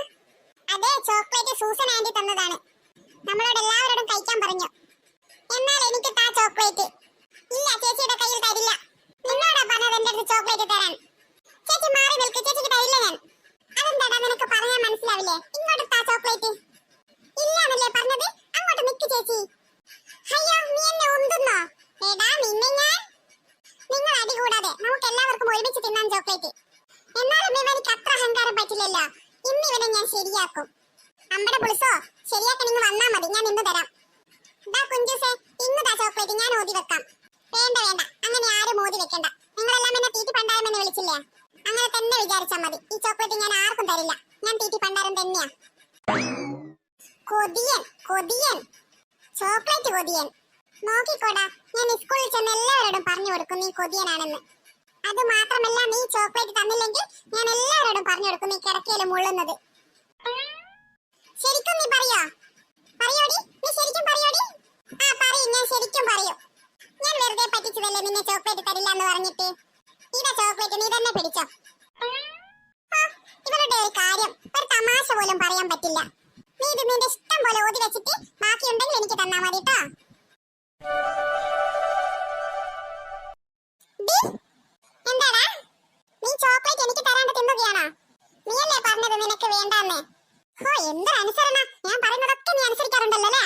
അതെ, ചോക്ലേറ്റ് സൂസൻ ആന്റി തന്നതാണ്. നമ്മളോട് എല്ലാവരോടും കഴിക്കാൻ പറഞ്ഞു. എന്നാൽ എനിക്ക് താ ചോക്ലേറ്റ്. ഇല്ല, ചേച്ചിയുടെ കയ്യിൽ തരില്ല. നിന്നോടാ പറഞ്ഞത് എന്റെ അടുത്ത് ചോക്ലേറ്റ് തരാൻ. ചേച്ചി മാറി നിൽക്ക്, ചേച്ചിക്ക് തരില്ല ഞാൻ. അതെന്താടാ, നിനക്ക് പറഞ്ഞാൽ മനസ്സിലാവില്ലേ? ഇങ്ങോട്ട് താ ചോക്ലേറ്റ്. ഇല്ലാന്നല്ലേ പറഞ്ഞത്? അങ്ങോട്ട് നിക്ക് ചേച്ചി. അയ്യോ, നീ എന്നെ ഉന്തുന്നോ? എടാ നിന്നെ ഞാൻ. നിങ്ങൾ അടി കൂടാതെ നമുക്ക് എല്ലാവർക്കും ഒരുമിച്ച് തിന്നാൻ ചോക്ലേറ്റ്. എന്നാലും ഇവനിക്ക് അത്ര അഹങ്കാരം പറ്റില്ലല്ലോ. ഇന്ന് ഇവനെ ഞാൻ ശരിയാക്കും. അമ്പടെ പുളിസോ, ശരിയാക്കാൻ നിങ്ങൾ വന്നാ മതി, ഞാൻ ഇന്ന് തരാം. ദാ കുഞ്ചൂസേ, ഇന്ന് ദാ ചോക്ലേറ്റ് ഞാൻ ഓതി വെക്കാം. വേണ്ട വേണ്ട, അങ്ങനെ ആരും ഓതി വെക്കണ്ട. നിങ്ങളെല്ലാം എന്നെ തീറ്റി പണ്ടാരമെന്ന് വിളിച്ചില്ലേ? അങ്ങനെ തന്നെ വിചാരിച്ചാൽ മതി. ഈ ചോക്ലേറ്റ് ഞാൻ ആർക്കും തരില്ല. ഞാൻ തീറ്റി പണ്ടാരം തന്നെയാ. കൊതിയൻ കൊതിയൻ, ചോക്ലേറ്റ് കൊതിയൻ. നോക്കിക്കോടാ, ഞാൻ സ്കൂളിൽ ചെന്ന് എല്ലാവരോടും പറഞ്ഞു കൊടുക്കും നീ കൊതിയനാണെന്ന്. അത് മാത്രമല്ല, നീ ചോക്ലേറ്റ് തന്നില്ലെങ്കിൽ ഞാൻ എല്ലാവരോടും പറഞ്ഞു കൊടുക്കും നീ കിടക്കയില് മുള്ളുന്നത്. ശരിക്കും നീ പറയോ? പറയോടി, നീ ശരിക്കും പറയോടി? ആ പറയും, ഞാൻ ശരിക്കും പറയും. ഞാൻ വെറുതെ പറ്റിച്ചതല്ലേ നിന്നെ ചോക്ലേറ്റ് തരില്ല എന്ന് പറഞ്ഞിട്ട്. ഇതാ ചോക്ലേറ്റ്, നീ തന്നെ പിടിച്ചോ. ഇവരുടെ ഒരു കാര്യം, ഒരു തമാശ പോലും പറയാൻ പറ്റില്ല. നീ ഇത് നിന്റെ ഇഷ്ടം പോലെ ഓതി വെച്ചിട്ട് ബാക്കിയുണ്ടെങ്കിൽ എനിക്ക് തന്നാ മതി ട്ടോ. എന്താടാ, നീ ചോക്ലേറ്റ് എനിക്ക് തരാണ്ട് തിന്നുകയാണോ? നീയല്ലേ പറഞ്ഞത് നിനക്ക് വേണ്ടാന്ന്? ഓ, എന്തൊരു അനുസരണ. ഞാൻ പറയുന്നതൊക്കെ നീ അനുസരിക്കാറുണ്ടല്ലോ അല്ലേ?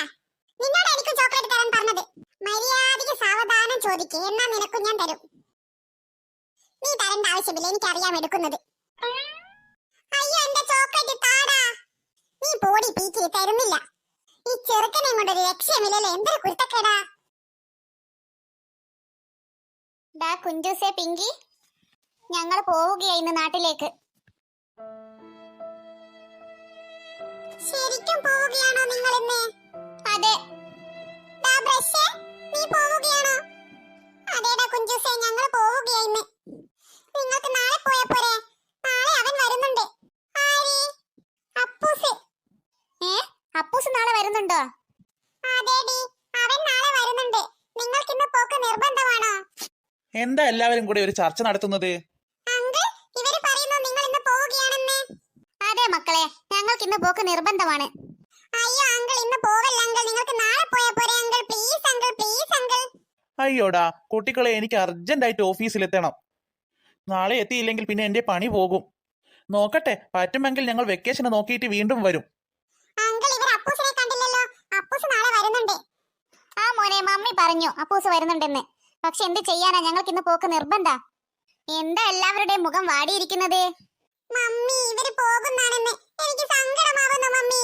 നിന്നോട് എനിക്കും ചോക്ലേറ്റ് തരാൻ പറഞ്ഞത്. മര്യാദയ്ക്ക് സാവധാനം ചോദിക്ക്, എന്നാ നിനക്കും ഞാൻ തരും. നീ തരേണ്ട ആവശ്യമില്ല, എനിക്കറിയാം എടുക്കുന്നത്. അയ്യോ, എന്റെ ചോക്ലേറ്റ് താടാ. നീ പോടി പീക്കി, തരുന്നില്ല. ഈ ചെറുക്കനെ കൊണ്ടൊരു ലക്ഷ്യമില്ലല്ലേ? എന്തൊരു കുരുത്തക്കേടാ. ഡാ കുഞ്ചൂസേ, പിങ്കി, ഞങ്ങൾ പോവുകയാ ഇന്ന് നാട്ടിലേക്ക്. ശരിക്കും പോവുകയാണോ നിങ്ങൾ ഇന്ന്? അതെ. ദാ ബ്രഷേ, നീ പോവുകയാണോ? അതേടാ കുഞ്ചൂസേ, ഞങ്ങൾ പോവുകയാ ഇന്ന്. നിങ്ങൾക്ക് നാളെ പോയാ പോരെ? നാളെ അവൻ വരുന്നുണ്ട്. ആര്? അപ്പൂസ്. അപ്പൂസ് നാളെ വരുന്നുണ്ടോ? അതേടി, അവൻ നാളെ വരുന്നുണ്ട്. നിങ്ങൾക്ക് ഇന്ന് പോക്ക് നിർബന്ധമാണോ? എന്താ എല്ലാവരും കൂടി ഒരു ചർച്ച നടത്തുന്നത്? അങ്കിൾ, ഇവര് പറയുന്നു നിങ്ങൾ ഇന്ന് പോവുകയാണെന്ന്. അതെ മക്കളെ, ഞങ്ങൾക്ക് ഇന്ന് പോക്ക് നിർബന്ധമാണ്. അയ്യോ അങ്കിൾ, ഇന്ന് പോവല്ല അങ്കിൾ. നിങ്ങൾക്ക് നാളെ പോയാ പോരെ uncle? Please uncle, please uncle. അയ്യോടാ കുട്ടികളെ, എനിക്ക് അർജന്റായിട്ട് ഓഫീസിലെത്തണം. നാളെ എത്തിയില്ലെങ്കിൽ പിന്നെ എന്റെ പണി പോകും. നോക്കട്ടെ, പറ്റുമെങ്കിൽ ഞങ്ങൾ വെക്കേഷന് നോക്കിയിട്ട് വീണ്ടും വരും. അങ്കിൾ, ഇവർ അപ്പൂസിനെ കണ്ടില്ലല്ലോ. അപ്പൂസ് നാളെ വരുന്നുണ്ട്. ആ മോനെ, മമ്മി പറഞ്ഞു അപ്പൂസ് വരുന്നുണ്ടെന്ന്. പക്ഷെ എന്ത് ചെയ്യാനാ, ഞങ്ങൾക്ക് ഇന്ന് പോക്ക് നിർബന്ധ. എന്താ എല്ലാവരുടെയും മുഖം വാടിയിരിക്കുന്നത്? മമ്മി, ഇവര് പോകുന്നാണെന്ന് എനിക്ക് സങ്കടമാവുന്നു മമ്മി.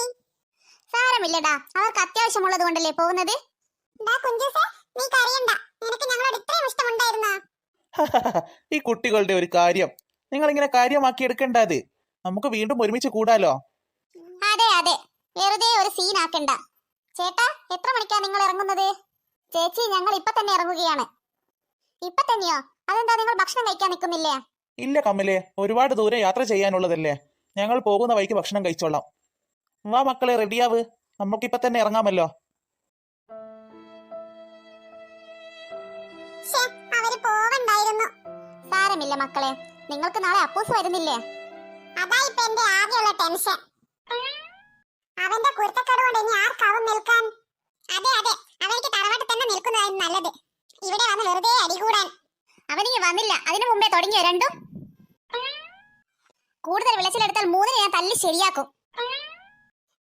സാരമില്ലടാ, അവർക്ക് അത്യാവശ്യമുള്ളത് കൊണ്ടല്ലേ പോകുന്നത്. ഡാ കുഞ്ചൂസേ, നീ കരയണ്ട. നിനക്ക് ഞങ്ങളോട് ഇത്രയും ഇഷ്ടമുണ്ടായിരുന്നോ? ഈ കുട്ടികളുടെ ഒരു കാര്യം നിങ്ങൾ ഇങ്ങനെ കാര്യമാക്കി എടുക്കേണ്ടത്. നമുക്ക് വീണ്ടും ഒരുമിച്ച് കൂടാലോ. അതെ അതെ, വെറുതെ ഒരു സീൻ ആക്കണ്ട. ചേട്ടാ, എത്ര മണിക്കാ നിങ്ങൾ ഇറങ്ങുന്നത്? ചേച്ചി, ഞങ്ങൾ ഇപ്പൊ തന്നെ ഇറങ്ങുകയാണ്. ഇപ്പൊ തന്നെയോ? അതെന്താ, നിങ്ങൾ ഭക്ഷണം കഴിക്കാൻ നിൽക്കുന്നില്ലേ? ഇല്ല കമലേ, ഒരുപാട് ദൂരെ യാത്ര ചെയ്യാനുള്ളതല്ലേ. ഞങ്ങൾ പോകുന്ന വഴിക്ക് ഭക്ഷണം കഴിച്ചോളാം. വാ മക്കളെ, റെഡിയാവ്, നമുക്കിപ്പൊ തന്നെ ഇറങ്ങാമല്ലോ. അവര് പോവണ്ടായിരുന്നു. സാരമില്ല മക്കളെ, നിങ്ങൾക്ക് നാളെ അപ്പൂസ് വരുന്നില്ലേ? അതാ ഇപ്പൊ എന്റെ ആകെയുള്ള ടെൻഷൻ. അവന്റെ കുരുത്തക്കേട് കൊണ്ട് ഇനി ആർക്കാവും നിൽക്കാൻ? അതെ അതെ, അവർക്ക് തറവാട്ടിൽ തന്നെ നിൽക്കുന്നതായിരുന്നു നല്ലത്. ഇവിടെ വന്ന് വെറുതെ അടികൂടാൻ. അവനിങ്ങി വന്നില്ല, അതിനു മുമ്പേ തുടങ്ങിയോ രണ്ടും? കൂടുതൽ വിളച്ചിലെടുത്താൽ 3 ഞാൻ തല്ലി ശരിയാക്കും.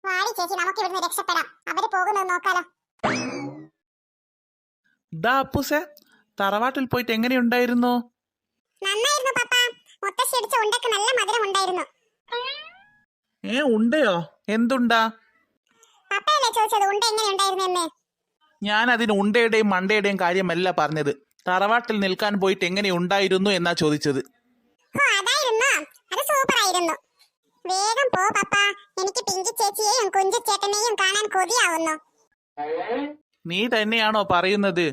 വാടി ചേച്ചി, നമുക്ക് ഇവിടുന്ന് രക്ഷപ്പെടാം. അവര് പോകുന്നത് നോക്കാലോ. ദാ അപ്പൂസേ, തറവാട്ടിൽ പോയിട്ട് എങ്ങനെയുണ്ടായിരുന്നു? നന്നായിരുന്നു പപ്പ. മുത്തശ്ശി അടിച്ച ഉണ്ടക്ക് നല്ല മധുരം ഉണ്ടായിരുന്നു. ഉണ്ടയോ? എന്തുണ്ടാ? പപ്പയല്ലേ ചോദിച്ചത് ഉണ്ട എങ്ങനെയുണ്ടായിരുന്നു എന്ന്? ഞാൻ അതിന് ഉണ്ടയുടെയും മണ്ടയുടെയും കാര്യമല്ല പറഞ്ഞത്. തറവാട്ടിൽ നിൽക്കാൻ പോയിട്ട് എങ്ങനെ ഉണ്ടായിരുന്നു എന്നാ ചോദിച്ചത്. ഓ, അതായിരുന്നോ? അത് സൂപ്പർ ആയിരുന്നു. വേഗം പോ പപ്പ. എനിക്ക് പിങ്കി ചേച്ചിയെയും കുഞ്ചു ചേട്ടനെയും കാണാൻ കൊതിയാവുന്നു. നീ തന്നെയാണോ പറയുന്നത്?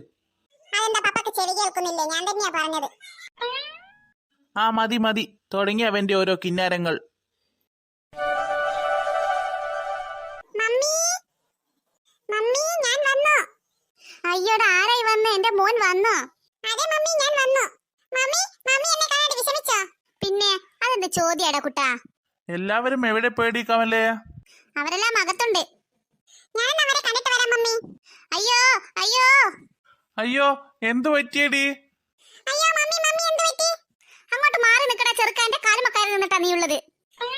അതെന്താ പപ്പക്ക് ചെവി കേൾക്കുന്നില്ലേ? ഞാൻ തന്നെയാ പറഞ്ഞത്. ആ മതി മതി, തുടങ്ങി അവന്റെ ഓരോ കിന്നാരങ്ങൾ. മമ്മി മമ്മി ഞാൻ വന്നു. അയ്യോടാ, ആരായി വന്ന്? എന്റെ മോൻ വന്നോ? അതെ മമ്മി ഞാൻ വന്നു. മമ്മി മമ്മി എന്നെ കാണാതെ വിഷമിച്ചോ? പിന്നെ അതെന്ത് ചോദ്യാടാ കുട്ടാ? എല്ലാവരും എവിടെ പോയടി കമലേ? അവരെല്ലാം അകത്തുണ്ട്. ഞാൻ അവരെ കണ്ടിട്ട് വരാം മമ്മി. അയ്യോ അയ്യോ അയ്യോ, എന്തു പറ്റിയടി? അയ്യോ മമ്മി മമ്മി എന്ത് പറ്റി? അങ്ങോട്ട് മാറി നിൽക്കടാ ചെറുക്ക, എന്റെ കാലുമക്കാരി നിന്നിട്ടാ നീ ഉള്ളത്.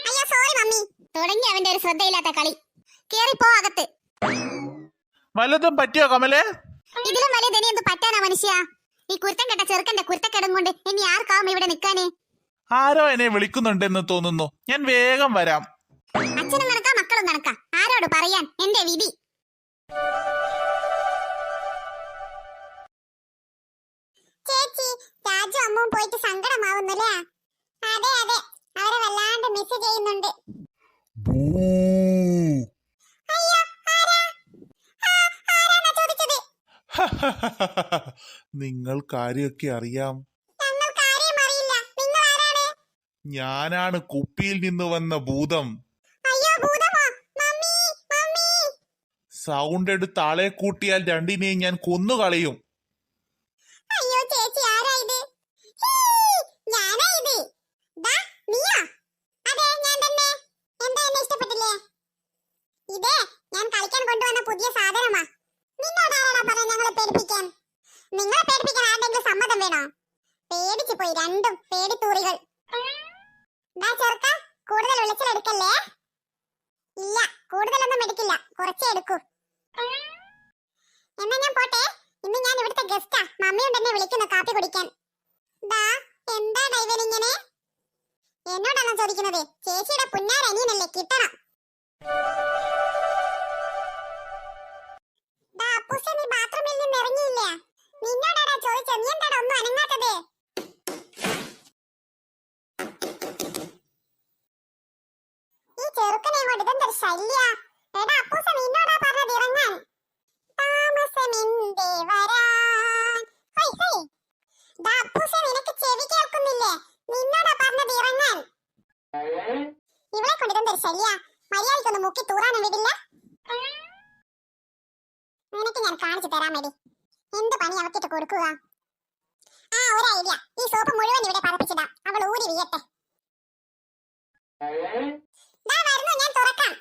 അയ്യോ സോറി മമ്മി. തുടങ്ങി അവന്റെ ഒരു ശ്രദ്ധയില്ലാത്ത കളി. കേറിപ്പോ അകത്ത്. വല്ലതും പറ്റിയോ കമലേ? ഇതിലും വലിയ ഇനി എന്ത് പറ്റാനാ മനുഷ്യ? ഈ കുരുത്തം കെട്ട ചെറുക്കന്റെ കുരുത്തക്കെടും കൊണ്ട് ഇനി ആർക്കാവും ഇവിടെ നിൽക്കാനേ? ആരോ എന്നെ വിളിക്കുന്നുണ്ടെന്ന് തോന്നുന്നു. ഞാൻ വേഗം വരാം. അച്ഛനും കണക്കാ മക്കളും കണക്കാ. ആരോട് പറയാൻ? എന്റെ വിധി. ചേച്ചി, രാജു അമ്മും പോയിട്ട് സങ്കടമാവുന്നല്ലേ? അതെ അതെ, അവരെ വല്ലാണ്ട് മിസ് ചെയ്യുന്നുണ്ട്. അയ്യോ ആരാ? ആരാന്നാ ചോദിച്ചത്? നിങ്ങൾ കാര്യമൊക്കെ അറിയാം. ഞങ്ങൾ കാര്യം അറിയില്ല. നിങ്ങൾ ആരാണ്? ഞാനാണ് കുപ്പിയിൽ നിന്ന് വന്ന ഭൂതം. അയ്യോ ഭൂതമോ? Mummy mummy. സൗണ്ട് എടുത്ത് ആളെ കൂട്ടിയാൽ രണ്ടിനെയും ഞാൻ കൊന്നുകളയും. അയ്യോ ചേച്ചി, ആരാ ഇത്? ഞാനാ ഇത്. ദാ നീയാ? അതെ ഞാൻ തന്നെ. എന്താ എന്നെ ഇഷ്ടപ്പെട്ടില്ലേ? ഇതേ ഞാൻ കളിക്കാൻ കൊണ്ടുവന്ന പുതിയ സാധനമാ. നിന്നോട് ആരാടാ പറഞ്ഞ ഞങ്ങളെ പേടിപ്പിക്കാൻ? നിങ്ങളെ പേടിപ്പിക്കാൻ ആരുടെങ്കിലും സമ്മതം വേണോ? പേടിച്ചു പോയി രണ്ടും പേടിത്തൂറികൾ. ദാ ചെറുക്ക, കൂടുതൽ വിളിച്ചിലെടുക്കല്ലേ? ഇല്ല, കൂടുതലൊന്നും എടുക്കില്ല, കുറച്ചേ എടുക്കൂ. എന്നാ ഞാൻ പോട്ടെ. ഇന്ന് ഞാൻ ഇവിടുത്തെ ഗസ്റ്റാ. മമ്മിയുണ്ട് എന്നെ വിളിക്കുന്നു കാപ്പി കുടിക്കാൻ. ദാ എന്താ ഇവനിങ്ങനെ? എന്നോടാണോ ചോദിക്കുന്നത്? ചേച്ചിയുടെ പുന്നാര അനിയനല്ലേ, കിട്ടണം. ദാ അപ്പൂസ, നീ ബാത്റൂമിൽ നിന്ന് ഇറങ്ങിയില്ലേ? നിന്നോടാടാ ചോദിച്ചത്. നീ എന്താടാ ഒന്നും അനങ്ങാത്തത്? ഈ ചെറുക്കനെ കൊണ്ട് ഇതെന്തൊരു ശല്യാ? എടാ അപ്പൂസ, നിന്നോടാ പറഞ്ഞത് ഇറങ്ങാൻ. താമസമെന്തേ വരാൻ? High high. ദാ അപ്പൂസ, നിനക്ക് ചെവി കേൾക്കുന്നില്ലേ? നിന്നോടാ പറഞ്ഞത് ഇറങ്ങാൻ. ഇവളെ കൊണ്ട് ഇതെന്തൊരു ശല്യാ? മര്യാദയ്ക്കൊന്ന് മുക്കി തൂറാനും വിടില്ല. നിനക്ക് ഞാൻ കാണിച്ചു തരാമേടി എന്ത് പണി അവക്കിട്ട് കൊടുക്കുക. ആ ഒരു ഐഡിയ. ഈ സോപ്പ് മുഴുവൻ ഇവിടെ പതപ്പിച്ചിടാം. അവൾ ഊരി വീയട്ടെ. ദാ വരുന്നു, ഞാൻ തുറക്കാം.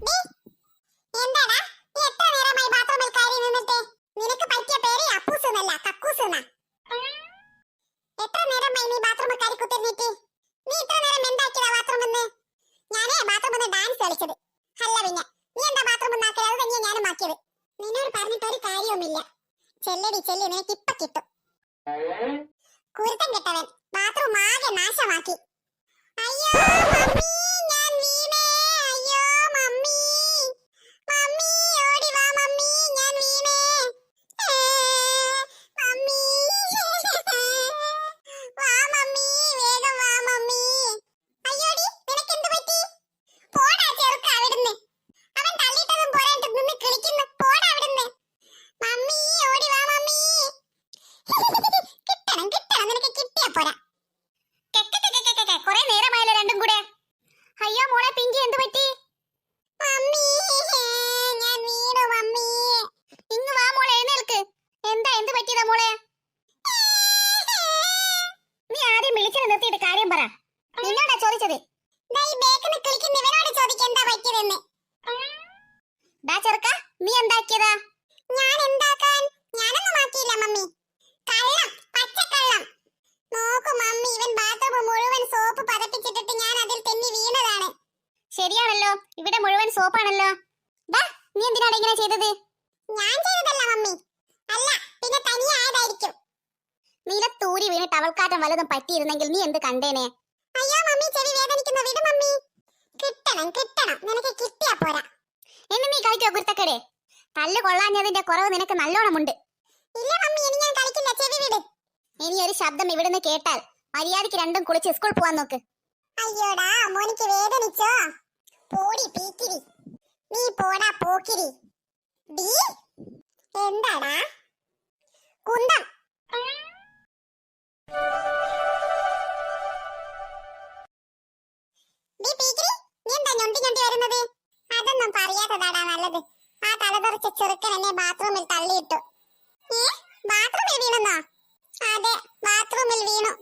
ഡീ, എന്താടാ നീ എത്ര നേരമായി ബാത്റൂമിൽ കയറി നിന്നിട്ട്? നിനക്ക് പറ്റിയ പേര് അപ്പൂസ് എന്നല്ല, കക്കൂസ് എന്നാ. എത്ര നേരമായി നീ ബാത്റൂമിൽ കയറി കുത്തിരുന്നിട്ട്? നീ ഇത്ര നേരം എന്താക്കിയതാ ബാത്റൂമിന്ന്? ഞാനേ ബാത്റൂമിന്ന് ഡാൻസ് കളിച്ചത്. അല്ല പിന്നെ നീ എന്താ ബാത്റൂമിൽ നാക്കിയത്? അത് തന്നെയാ ഞാനും ആക്കിയത്. നിന്നോട് പറഞ്ഞിട്ട് ഒരു കാര്യവുമില്ല. ചെല്ലടി ചെല്ലി, നിനക്ക് ഇപ്പൊ കിട്ടും. കുരുത്തം കെട്ടവൻ ബാത്റൂം ആകെ നാശമാക്കി. അയ്യോ മമ്മി, ഞാൻ വീണേ. അയ്യോ മമ്മി മമ്മി, ഓടി വാ മമ്മി, ഞാൻ വീണേ. മമ്മി വാ മമ്മി, വേഗം വാ മമ്മി. അയ്യോടി, നിനക്ക് എന്ത് പറ്റി? പോടാ ചെറുക്ക അവിടുന്ന്. അവൻ തള്ളിയിട്ടതും പോരാണ്ട് നിന്ന് കിളിക്കുന്നു. പോടാ അവിടുന്ന്. മമ്മി ഓടി വാ മമ്മി. കിട്ടണം കിട്ടണം, നിനക്ക് കിട്ടിയാ പോരാ. കൊറേ നേരമായല്ലോ രണ്ടും കൂടെ. അയ്യോ മോളെ പിങ്കി, എന്ത് പറ്റി? മമ്മി ഞാൻ വീണു മമ്മി. ഇങ്ങ് വാ മോളെ, എഴുന്നേൽക്ക്. എന്താ, എന്ത് പറ്റിയതാ മോളെ? നീ ആദ്യം വിളിച്ചത് നിർത്തിയിട്ട് കാര്യം പറ. നിന്നോടാ ചോദിച്ചത്. ദാ ഈ ബേക്കിന് കിളിക്കുന്ന ഇവനോട് ചോദിക്കാൻ എന്താ പറ്റിയതെന്ന്. ഡാ ചെറുക്ക, നീ എന്താക്കിയതാ? ഞാൻ എന്താക്കാൻ? ഞാനൊന്നും ആക്കിയില്ല മമ്മി. കള്ളം, പച്ചക്കള്ളം. നോക്കൂ മമ്മി, ഇവൻ ബാത്റൂം മുഴുവൻ സോപ്പ് പതപ്പിച്ചിട്ടിട്ട് ഞാൻ അതിൽ തെന്നി വീണതാണ്. ശരിയാണല്ലോ, ഇവിടെ മുഴുവൻ സോപ്പാണല്ലോ. ഡാ, നീ എന്തിനാണ് ഇങ്ങനെ ചെയ്തത്? ഞാൻ ചെയ്തതല്ല മമ്മി. അല്ല പിന്നെ തനിയെ ആയതായിരിക്കും. നിലത്തൂരി വീണ് ടവൽക്കാറ്റം വല്ലതും പറ്റിയിരുന്നെങ്കിൽ നീ എന്ത് കണ്ടേനെ? അയ്യോ മമ്മി, ചെവി വേദനിക്കുന്ന വിട് മമ്മി. കിട്ടണം കിട്ടണം, നിനക്ക് കിട്ടിയാ പോരാ. എന്നെ നീ കളിക്കോ കുരുത്തക്കേട്? തല്ല് കൊള്ളാഞ്ഞതിന്റെ കുറവ് നിനക്ക് നല്ലോണമുണ്ട്. ഇല്ല മമ്മി, ഇനി ഞാൻ കളിക്കില്ല, ചെവി വിട്. ഇനി ഒരു ശബ്ദം ഇവിടുന്ന് കേട്ടാൽ മര്യാദയ്ക്ക് രണ്ടും കുളിച്ച് സ്കൂൾ പോവാൻ നോക്ക്. അയ്യോടാ മോനിക്ക് വേദനിച്ചോ? പോടി പീക്കിരി, നീ പോടാ പോക്കിരി. ഡീ എന്താടാ കുന്തം? ഡീ പീക്കിരി, നീ എന്താ ഞൊണ്ടി ഞൊണ്ടി വരുന്നത്? അതൊന്നും പറയാത്തതാടാ നല്ലത്. ആ തലതെറിച്ച ചെറുക്കൻ എന്നെ ബാത്റൂമിൽ തള്ളിയിട്ടു. ബാത്റൂമിൽ വീണെന്നോ? അതെ, ബാത്റൂമിൽ വീണു.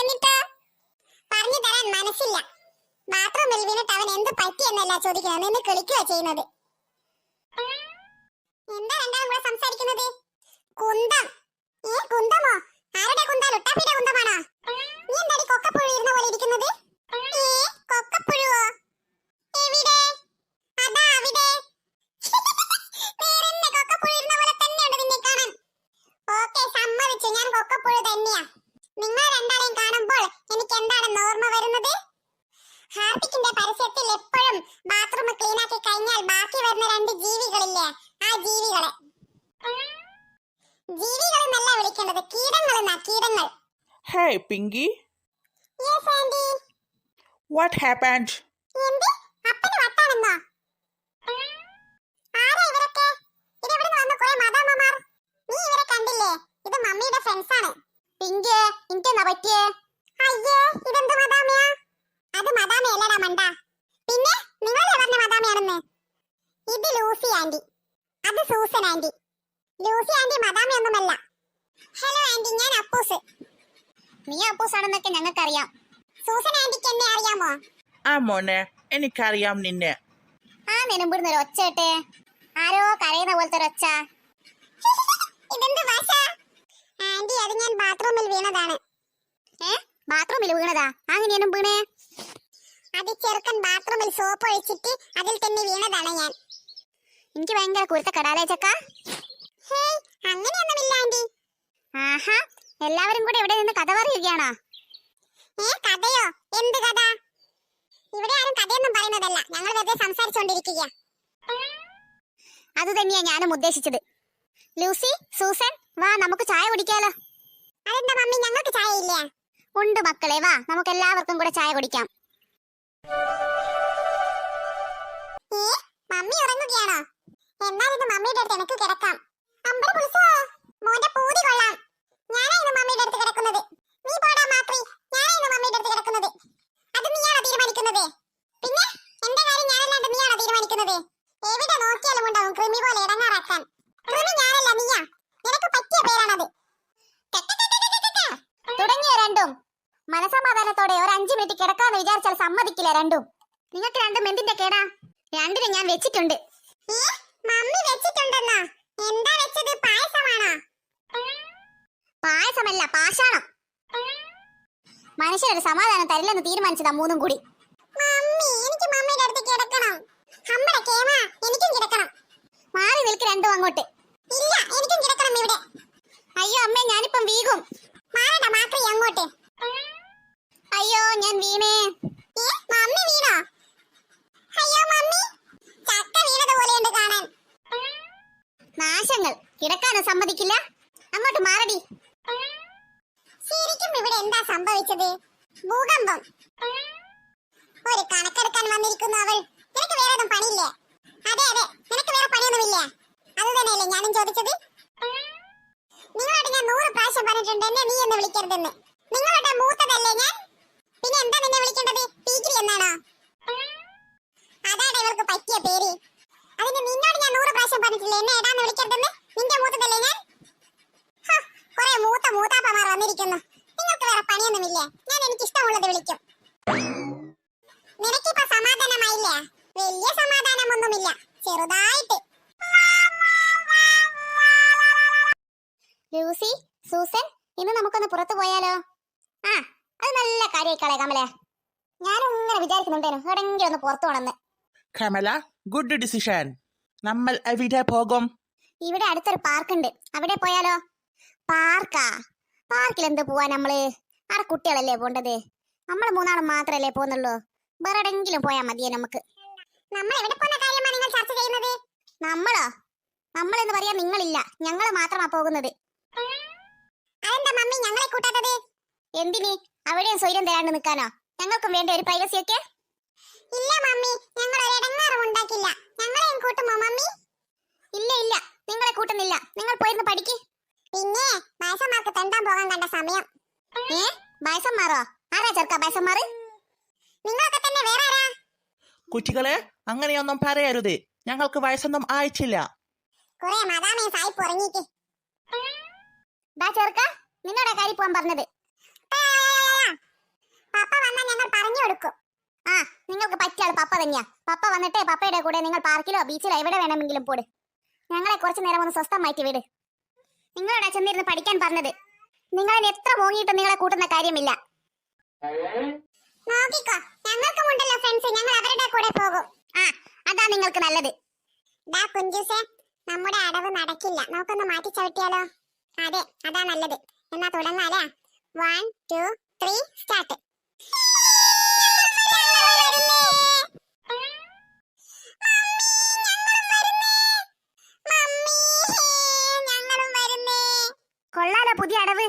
എന്നിട്ടോ? പറഞ്ഞു തരാൻ മനസ്സില്ല. ബാത്റൂമിൽ വീണിട്ട് അവൻ എന്ത് പറ്റിയെന്നല്ല ചോദിക്കുന്നത്, നിന്ന് കളിക്കുക ചെയ്യുന്നത്. എന്താ രണ്ടാളും കൂടെ സംസാരിക്കുന്നത്? കുന്തം? കുന്തമോ? ആരുടെ കുന്താ? ലുട്ടാപ്പിയുടെ കുന്തമാണോ? നീ എന്താടി കൊക്കപ്പുഴു ഇരുന്ന പോലെ ഇരിക്കുന്നത്? കൊക്കപ്പുഴുവോ? എവിടെ? അതാ അവിടെ. നേരെന്നെ കൊക്കപ്പുഴു ഇരുന്ന പോലെ തന്നെയുണ്ട് നിന്നെ കാണാൻ. ഓക്കേ, സമ്മതിച്ചു, ഞാൻ കൊക്കപ്പുഴു തന്നെയാ. നിങ്ങൾ രണ്ടാളെയും കാണുമ്പോൾ എനിക്ക് എന്താണെന്ന് ഓർമ്മ വരുന്നത്? ഹാർപ്പിക്കിന്റെ പരസ്യത്തിൽ എപ്പോഴും ബാത്റൂം ക്ലീൻ ആക്കി കഴിഞ്ഞാൽ ബാക്കി വരുന്ന രണ്ട് ജീവികളില്ലേ, ആ ജീവികളെ. ജീവികൾ എന്നല്ല വിളിക്കേണ്ടത്, കീടങ്ങൾ എന്നാ, കീടങ്ങൾ. Hey, Pinky. Yes, Andy. What happened? എന്ത്? അപ്പന് വട്ടാണെന്നോ? ആരാ ഇവരൊക്കെ? ഇതെവിടുന്ന് വന്ന കുറെ മദാമ്മമാർ? നീ ഇവരെ കണ്ടില്ലേ? ഇത് മമ്മിയുടെ ഫ്രണ്ട്സ് ആണ്. പിങ്കി, എനിക്കെന്നാ പറ്റിയേ? അയ്യേ, ഇതെന്ത് മദാമയാ? അത് മദാമയല്ലടാ മണ്ട. പിന്നെ നിങ്ങളല്ലേ പറഞ്ഞ മദാമയാണെന്ന്? ഇത് ലൂസി ആന്റി, അത് സൂസൻ ആന്റി. ലൂസി ആന്റി മദാമയൊന്നുമല്ല. ഹലോ ആന്റി, ഞാൻ അപ്പൂസ്. നീ അപ്പൂസാണെന്നൊക്കെ ഞങ്ങൾക്കറിയാം. സൂസൻ ആന്റിക്ക് എന്നെ അറിയാമോ? ആ മോനെ, എനിക്കറിയാം നിന്നെ. ആ നിലമ്പൂടുന്ന ഒരു ഒച്ച കേട്ടെ, ആരോ കരയുന്ന പോലത്തെ ഒരു ഒച്ച. ഇതെന്ത് ഭാഷ? ആന്റി, അത് ഞാൻ ബാത്റൂമിൽ വീണതാണ്. ബാത്റൂമിൽ വീണതാ? അങ്ങനെയൊന്നും വീണേ? അത് ചെറുക്കൻ ബാത്റൂമിൽ സോപ്പ് ഒഴിച്ചിട്ട് അതിൽ തന്നെ വീണതാണ് ഞാൻ. എനിക്ക് ഭയങ്കര കുരുത്ത കടാലേ ചക്ക. ഹേയ്, അങ്ങനെയൊന്നുമില്ല ആന്റി. ആഹാ, എല്ലാവരും കൂടെ ഇവിടെ നിന്ന് കഥ പറയുകയാണോ? കഥയോ? എന്ത് കഥ? ഇവിടെ ആരും കഥയൊന്നും പറയുന്നതല്ല, ഞങ്ങൾ വെറുതെ സംസാരിച്ചുകൊണ്ടിരിക്കുക. അത് തന്നെയാ ഞാനും ഉദ്ദേശിച്ചത്. ലൂസി, സൂസൻ, വാ നമുക്ക് ചായ കുടിക്കാലോ. അതെന്താ മമ്മി, ഞങ്ങൾക്ക് ചായ ഇല്ലേ? ഉണ്ട് മക്കളെ, വാ നമുക്ക് എല്ലാവർക്കും കൂടെ ചായ കുടിക്കാം. മമ്മി ഉറങ്ങുകയാണോ? എന്നാൽ ഇത് മമ്മിയുടെ അടുത്ത് എനിക്ക് കിടക്കാം. അമ്പല പുളിസോ, മോന്റെ പൂതി കൊള്ളാം. ഞാനായിരുന്നു മമ്മിയുടെ അടുത്ത് കിടക്കുന്നത്. നീ പോടാ മാത്രി, ഞാനായിരുന്നു മമ്മിയുടെ അടുത്ത് കിടക്കുന്നത്. അത് നീയാണോ തീരുമാനിക്കുന്നത്? പിന്നെ എന്റെ കാര്യം ഞാനല്ലാണ്ട് നീയാണോ തീരുമാനിക്കുന്നത്? എവിടെ നോക്കിയാലും ഉണ്ടാവും കൃമി പോലെ ഇടങ്ങാറാക്കാൻ. കൃമി ഞാനല്ല, നീയാ. നിനക്ക് പറ്റിയ പേരാണത്. തുടങ്ങിയ രണ്ടും മനസമാധാനത്തോടെ ഒരു 5 മിനിറ്റ് കിടക്കാന്ന് വിചാരിച്ചാൽ സമ്മതിക്കില്ല രണ്ടും. നിങ്ങൾക്ക് രണ്ടും എന്തിന്റെ കേടാ? രണ്ടിനും ഞാൻ വെച്ചിട്ടുണ്ട്. മമ്മി വെച്ചിട്ടുണ്ടെന്നോ? എന്താ വെച്ചത്? പായസമാണോ? പായസമല്ല, പാഷാണം. മനുഷ്യനൊരു സമാധാനം തരില്ലെന്ന് തീരുമാനിച്ചതാ മൂന്നും കൂടി. മമ്മി, എനിക്ക് മമ്മിയുടെ അടുത്ത് കിടക്കണം. അമ്മടെ കേമ, എനിക്കും കിടക്കണം. മാറി നിൽക്ക് രണ്ടും അങ്ങോട്ട്. ഇല്ല, എനിക്കും കിടക്കണം ഇവിടെ. അയ്യോ അമ്മേ, ഞാനിപ്പം വീകും. മാറണ്ട മാത്രി അങ്ങോട്ട്. അയ്യോ, ഞാൻ വീണേ. മമ്മി വീണോ? അയ്യോ മമ്മി, ചക്ക വീണത് പോലെയുണ്ട് കാണാൻ. നാശങ്ങൾ, കിടക്കാനും സമ്മതിക്കില്ല. അങ്ങോട്ട് മാറടി. ശരിക്കും ഇവിടെ എന്താ സംഭവിച്ചത്? ഭൂകമ്പം. ഒരു കണക്കെടുക്കാൻ വന്നിരിക്കുന്നു അവൾ. നിനക്ക് വേറെ ഒന്നും പണിയില്ലേ? അതെ അതെ, നിനക്ക് വേറെ പണിയൊന്നുമില്ലേ? അത് തന്നെയല്ലേ ഞാനും ചോദിച്ചത്. നിങ്ങളോട് ഞാൻ 100 പ്രാവശ്യം പറഞ്ഞിട്ടുണ്ട് എന്നെ നീ എന്ന് വിളിക്കരുതെന്ന്. നിങ്ങളുടെ മൂത്തതല്ലേ ഞാൻ? പിന്നെ എന്താ നിന്നെ വിളിക്കേണ്ടത്? പീക്കിരി എന്നാണോ? അതാണ് ഇവൾക്ക് പറ്റിയ പേര്. അതിന് നിന്നോട് ഞാൻ 100 പ്രാവശ്യം പറഞ്ഞിട്ടില്ലേ എന്നെ ഏടാന്ന് വിളിക്കരുതെന്ന്? നിന്റെ മൂത്തതല്ലേ ഞാൻ? കുറെ മൂത്താപ്പമാർ വന്നിരിക്കുന്നു. നിങ്ങൾക്ക് വേറെ പണിയൊന്നുമില്ലേ? ഞാൻ എനിക്ക് ഇഷ്ടമുള്ളത് വിളിക്കും. നിനക്കിപ്പോ സമാധാനമായില്ലേ? വലിയ സമാധാനമൊന്നുമില്ല, ചെറുതായിട്ട്. ലൂസി, സൂസൻ, ഇന്ന് നമുക്കൊന്ന് പുറത്തു പോയാലോ? ആ, അത് നല്ല കാര്യമായിക്കളെ കമല. ഞാനും ഇങ്ങനെ വിചാരിക്കുന്നുണ്ടേനു എവിടെങ്കിലും ഒന്ന് പുറത്തു പോണെന്ന്. Kamala, good decision. നമ്മൾ എവിടെ പോകും? ഇവിടെ അടുത്തൊരു പാർക്കുണ്ട്, അവിടെ പോയാലോ? പാർക്കാ? പാർക്കിൽ എന്ത് പോവാ നമ്മള്? ആടെ കുട്ടികളല്ലേ പോണ്ടത്? നമ്മൾ 3 മാത്രല്ലേ പോകുന്നുള്ളൂ. വേറെ എവിടെങ്കിലും പോയാൽ മതിയെ നമുക്ക്. നമ്മൾ എവിടെ പോകുന്ന കാര്യമാണ് നിങ്ങൾ ചർച്ച ചെയ്യുന്നത്? നമ്മളോ? നമ്മളെന്ന് പറയാൻ നിങ്ങളില്ല, ഞങ്ങൾ മാത്രമാ പോകുന്നത്. അതെന്താ മമ്മി ഞങ്ങളെ കൂട്ടാത്തത്? എന്തിന്? അവിടെയും സ്വൈര്യം തരാണ്ട് നിൽക്കാനോ? ഞങ്ങൾക്കും വേണ്ട ഒരു പ്രൈവസി ഒക്കെ. ഇല്ല മമ്മി, ഞങ്ങൾ ഒരു ഇടങ്ങാറും ഉണ്ടാക്കില്ല. ഞങ്ങളെയും കൂട്ടുമോ മമ്മി? ഇല്ല ഇല്ല, നിങ്ങളെ കൂട്ടുന്നില്ല. നിങ്ങൾ പോയിരുന്ന് പഠിക്ക്. പിന്നെ വയസ്സന്മാർക്ക് തെണ്ടാൻ പോകാൻ കണ്ട സമയം. ബയസന്മാരോ? ആരാ ചെറുക്ക ബയസന്മാര്? നിങ്ങളൊക്കെ തന്നെ വേറെ ആരാ? കുട്ടികളെ അങ്ങനെയൊന്നും പറയരുത്. ഞങ്ങൾക്ക് വയസ്സൊന്നും ആയിട്ടില്ല. കുറെ മദാമേ സായിപ്പ് ഉറങ്ങിക്ക്. ദാ ചെറുക്ക, നിന്നോടാ കാര്യം പോവാൻ പറഞ്ഞത്. പപ്പ വന്നാൽ ഞങ്ങൾ പറഞ്ഞു കൊടുക്കും. ആ, നിങ്ങൾക്ക് പറ്റിയ ആൾ പപ്പ തന്നെയാ. പപ്പ വന്നിട്ട് പപ്പയുടെ കൂടെ നിങ്ങൾ പാർക്കിലോ ബീച്ചിലോ എവിടെ വേണമെങ്കിലും പോട്. ഞങ്ങളെ കുറച്ചു നേരം ഒന്ന് സ്വസ്ഥമായിട്ട് വിട്. നിങ്ങളോടാ ചെന്നിരുന്ന് പഠിക്കാൻ പറഞ്ഞത്. നിങ്ങളെ എത്ര മോങ്ങിയിട്ടും നിങ്ങളെ കൂട്ടുന്ന കാര്യമില്ല. നോക്കിക്കോ, ഞങ്ങൾക്കും ഉണ്ടല്ലോ ഫ്രണ്ട്സ്. ഞങ്ങൾ അവരുടെ കൂടെ പോകും. ആ, അതാ നിങ്ങൾക്ക് നല്ലത്. ഡാ കുഞ്ചൂസേ, നമ്മുടെ അടവ് നടക്കില്ല. നമുക്കൊന്ന് മാറ്റി ചവിട്ടിയാലോ? അതെ, അതാ നല്ലത്. എന്നാ തുടങ്ങാലേ? 1 2 3 സ്റ്റാർട്ട്. കൊള്ളാലോ പുതിയ അടവ്.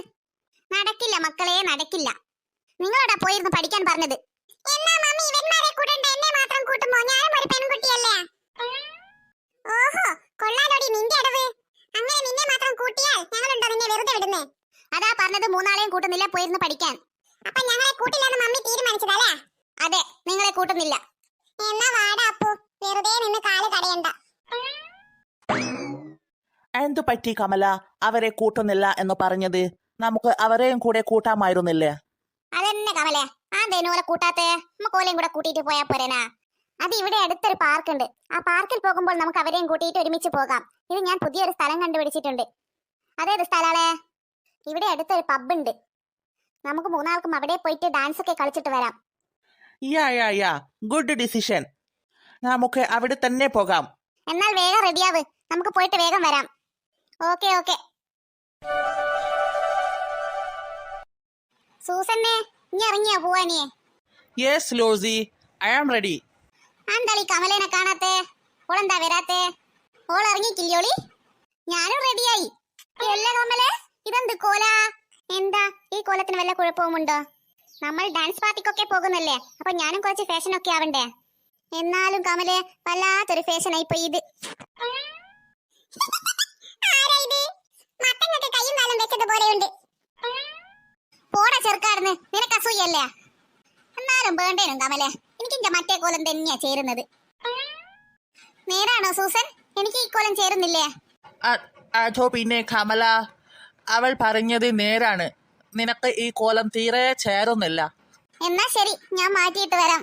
നടക്കില്ല മക്കളെ, നടക്കില്ല. നിങ്ങളോടാ പോയിരുന്ന് പഠിക്കാൻ പറഞ്ഞത്. എന്നാ മമ്മി ഇവന്മാരെ കൂട്ടണ്ട, എന്നെ മാത്രം കൂട്ടുമോ? ഞാനും ഒരു പെൺകുട്ടിയല്ലേ? ഓഹോ, കൊള്ളാലോടി നിന്റെ അടവ്. അങ്ങനെ നിന്നെ മാത്രം കൂട്ടിയാൽ ഞങ്ങളുണ്ടോ നിന്നെ വെറുതെ വിടുന്നേ? അതാ പറഞ്ഞത്, മൂന്നാളെയും കൂട്ടുന്നില്ല, പോയിരുന്ന് പഠിക്കാൻ. അപ്പൊ ഞങ്ങളെ കൂട്ടില്ലെന്ന് മമ്മി തീരുമാനിച്ചതല്ലേ? അതെ, നിങ്ങളെ കൂട്ടുന്നില്ല. എന്നാ വാടാ അപ്പു, വെറുതെ നിന്ന് കാല് കടയണ്ട. എന്തു പറ്റി കമല അവരെ കൂട്ടുന്നില്ല എന്ന് പറഞ്ഞത്? നമുക്ക് അവരെയും കൂടെ കൂട്ടാമായിരുന്നില്ലേ? അതെന്നെ കമലേ, ആന്തേനു ഓലെ കൂട്ടാത്തെ? നമുക്ക് ഓലെയും കൂടെ കൂട്ടിയിട്ട് പോയാ പോരേനാ? അത് ഇവിടെ അടുത്തൊരു പാർക്ക് ഉണ്ട്. ആ പാർക്കിൽ പോകുമ്പോൾ നമുക്ക് അവരെയും കൂട്ടിയിട്ട് ഒരുമിച്ച് പോകാം. ഇത് ഞാൻ പുതിയൊരു സ്ഥലം കണ്ടുപിടിച്ചിട്ടുണ്ട്. അതേത് സ്ഥലാളെ? ഇവിടെ അടുത്തൊരു പബ് ഉണ്ട്. നമുക്ക് മൂന്നാൾക്കും അവിടെ പോയിട്ട് ഡാൻസ് ഒക്കെ കളിച്ചിട്ട് വരാം. Yeah good decision. നമുക്ക് അവിടെ തന്നെ പോകാം. എന്നാൽ വേഗം റെഡിയാവ്, നമുക്ക് പോയിട്ട് വേഗം വരാം. Okay okay. സൂസന്നെ, ഇനി ഇറങ്ങിയോ പോവാനിയെ? Yes Lucy, I am ready. എന്താളി കമലേനെ കാണാത്തെ? ഓളെന്താ വരാത്തെ? ഓൾ ഇറങ്ങിക്കില്ലോളി? ഞാനും റെഡിയായി. അല്ല കമലേ, ഇതെന്ത് കോല? എന്താ ഈ കോലത്തിന് വല്ല കുഴപ്പവുമുണ്ടോ? നമ്മൾ ഡാൻസ് പാർട്ടിക്കൊക്കെ പോകുന്നല്ലേ, അപ്പൊ ഞാനും കുറച്ച് ഫാഷൻ ഒക്കെ ആവണ്ടേ? എന്നാലും കമലേ, വല്ലാത്തൊരു ഫാഷൻ ആയിപ്പോ ഇത്. ആരാ ഇത്? മത്തങ്ങൊക്കെ കയ്യും കാലം വെച്ചതുപോലെയുണ്ട്. പോടാ ചെറുക്കാടുന്ന്, നിനക്ക് അസൂയല്ലേ? എന്നാലും വേണ്ടേനും കമലേ, എനിക്ക് എന്റെ മറ്റേ കോലം തന്നെയാ ചേരുന്നത്. നേരാണോ സൂസൻ? എനിക്ക് ഈ കോലം ചേരുന്നില്ലേ? അതോ പിന്നെ കമല, അവൾ പറഞ്ഞത് നേരാണ്. നിനക്ക് ഈ കോലം തീരെ ചേരുന്നില്ല. എന്നാ ശരി, ഞാൻ മാറ്റിയിട്ട് വരാം.